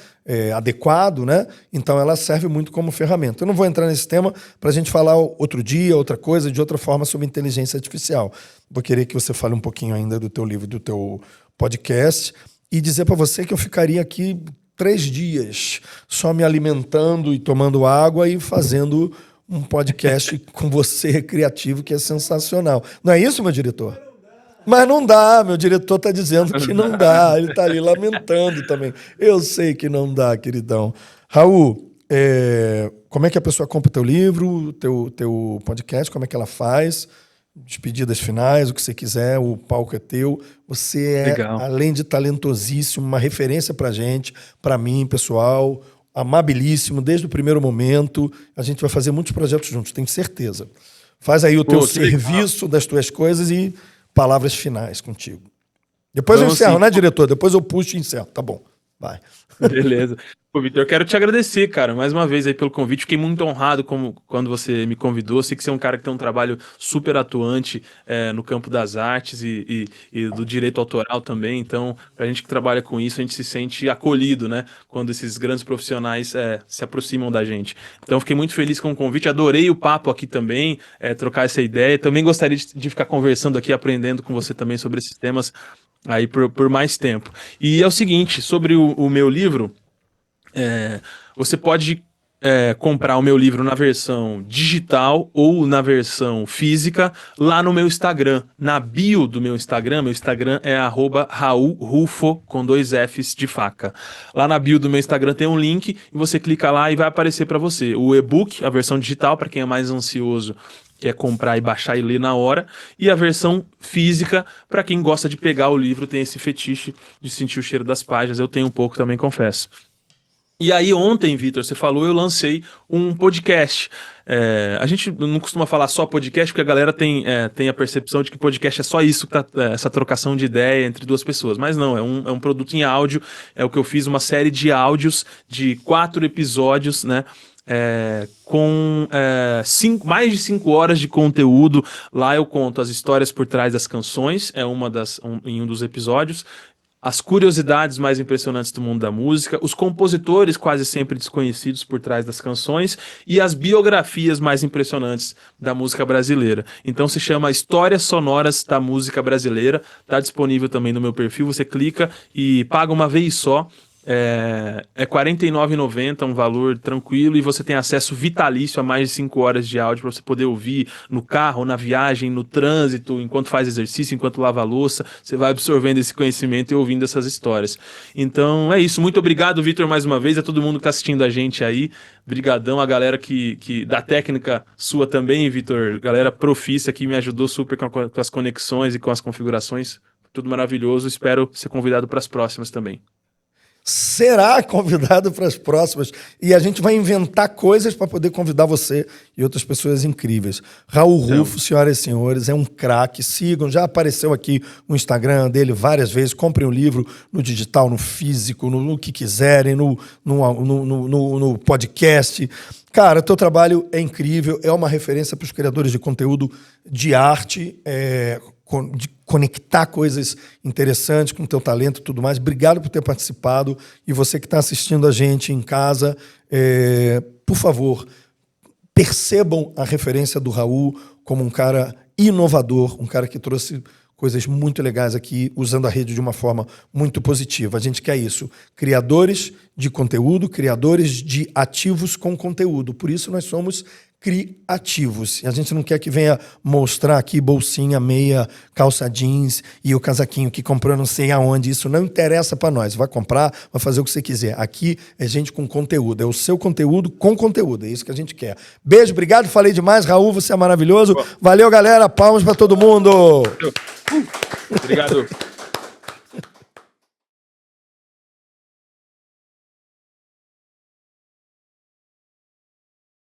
adequado, né, então ela serve muito como ferramenta. Eu não vou entrar nesse tema para a gente falar outro dia, outra coisa, de outra forma sobre inteligência artificial. Vou querer que você fale um pouquinho ainda do teu livro, do teu podcast, e dizer para você que eu ficaria aqui 3 dias só me alimentando e tomando água e fazendo um podcast com você criativo, que é sensacional. Não é isso, meu diretor? Mas não dá, meu diretor está dizendo que não dá, ele está ali lamentando também. Eu sei que não dá, queridão. Raul, como é que a pessoa compra o teu livro, teu podcast, como é que ela faz? Despedidas finais, o que você quiser, o palco é teu. Você é, legal, além de talentosíssimo, uma referência pra gente, pra mim, pessoal, amabilíssimo, desde o primeiro momento. A gente vai fazer muitos projetos juntos, tenho certeza. Faz aí o teu serviço das tuas coisas e palavras finais contigo. Depois eu encerro, né, diretor? Depois eu puxo e encerro. Tá bom, vai. Beleza. Pô, Vitor, eu quero te agradecer, cara, mais uma vez aí pelo convite. Fiquei muito honrado quando você me convidou. Sei que você é um cara que tem um trabalho super atuante no campo das artes e do direito autoral também. Então, pra gente que trabalha com isso, a gente se sente acolhido, né? Quando esses grandes profissionais se aproximam da gente. Então, fiquei muito feliz com o convite. Adorei o papo aqui também, trocar essa ideia. Também gostaria de ficar conversando aqui, aprendendo com você também sobre esses temas aí por mais tempo. E é o seguinte, sobre o meu livro... você pode comprar o meu livro na versão digital ou na versão física lá no meu Instagram, na bio do meu Instagram é @RaulRufo com 2 Fs de faca. Lá na bio do meu Instagram tem um link e você clica lá e vai aparecer para você o e-book, a versão digital para quem é mais ansioso que é comprar e baixar e ler na hora, e a versão física, para quem gosta de pegar o livro, tem esse fetiche de sentir o cheiro das páginas. Eu tenho um pouco também, confesso. E aí ontem, Vitor, você falou, eu lancei um podcast. A gente não costuma falar só podcast, porque a galera tem a percepção de que podcast é só isso, essa trocação de ideia entre duas pessoas. Mas não, é um produto em áudio, é o que eu fiz, uma série de áudios de 4 episódios, né? Com mais de 5 horas de conteúdo. Lá eu conto as histórias por trás das canções, em um dos episódios, as curiosidades mais impressionantes do mundo da música, os compositores quase sempre desconhecidos por trás das canções e as biografias mais impressionantes da música brasileira. Então se chama Histórias Sonoras da Música Brasileira, está disponível também no meu perfil, você clica e paga uma vez só. É R$ 49,90, um valor tranquilo, e você tem acesso vitalício a mais de 5 horas de áudio para você poder ouvir no carro, na viagem, no trânsito, enquanto faz exercício, enquanto lava a louça. Você vai absorvendo esse conhecimento e ouvindo essas histórias. Então é isso, muito obrigado, Vitor, mais uma vez, a todo mundo que está assistindo a gente aí. Brigadão, a galera que da técnica sua também, Vitor, galera profissa que me ajudou super com as conexões e com as configurações. Tudo maravilhoso, espero ser convidado para as próximas também. Será convidado para as próximas, e a gente vai inventar coisas para poder convidar você e outras pessoas incríveis. Raul Rufo, senhoras e senhores, é um craque. Sigam, já apareceu aqui o Instagram dele várias vezes. Comprem o livro no digital, no físico, no que quiserem, no podcast. Cara, teu trabalho é incrível, é uma referência para os criadores de conteúdo de arte, de conectar coisas interessantes com o teu talento e tudo mais. Obrigado por ter participado. E você que está assistindo a gente em casa, por favor, percebam a referência do Raul como um cara inovador, um cara que trouxe coisas muito legais aqui, usando a rede de uma forma muito positiva. A gente quer isso. Criadores de conteúdo, criadores de ativos com conteúdo. Por isso nós somos criativos. E a gente não quer que venha mostrar aqui bolsinha, meia, calça jeans e o casaquinho que comprou não sei aonde. Isso não interessa para nós. Vai comprar, vai fazer o que você quiser. Aqui é gente com conteúdo. É o seu conteúdo com conteúdo. É isso que a gente quer. Beijo, obrigado. Falei demais. Raul, você é maravilhoso. Valeu, galera. Palmas para todo mundo. Obrigado.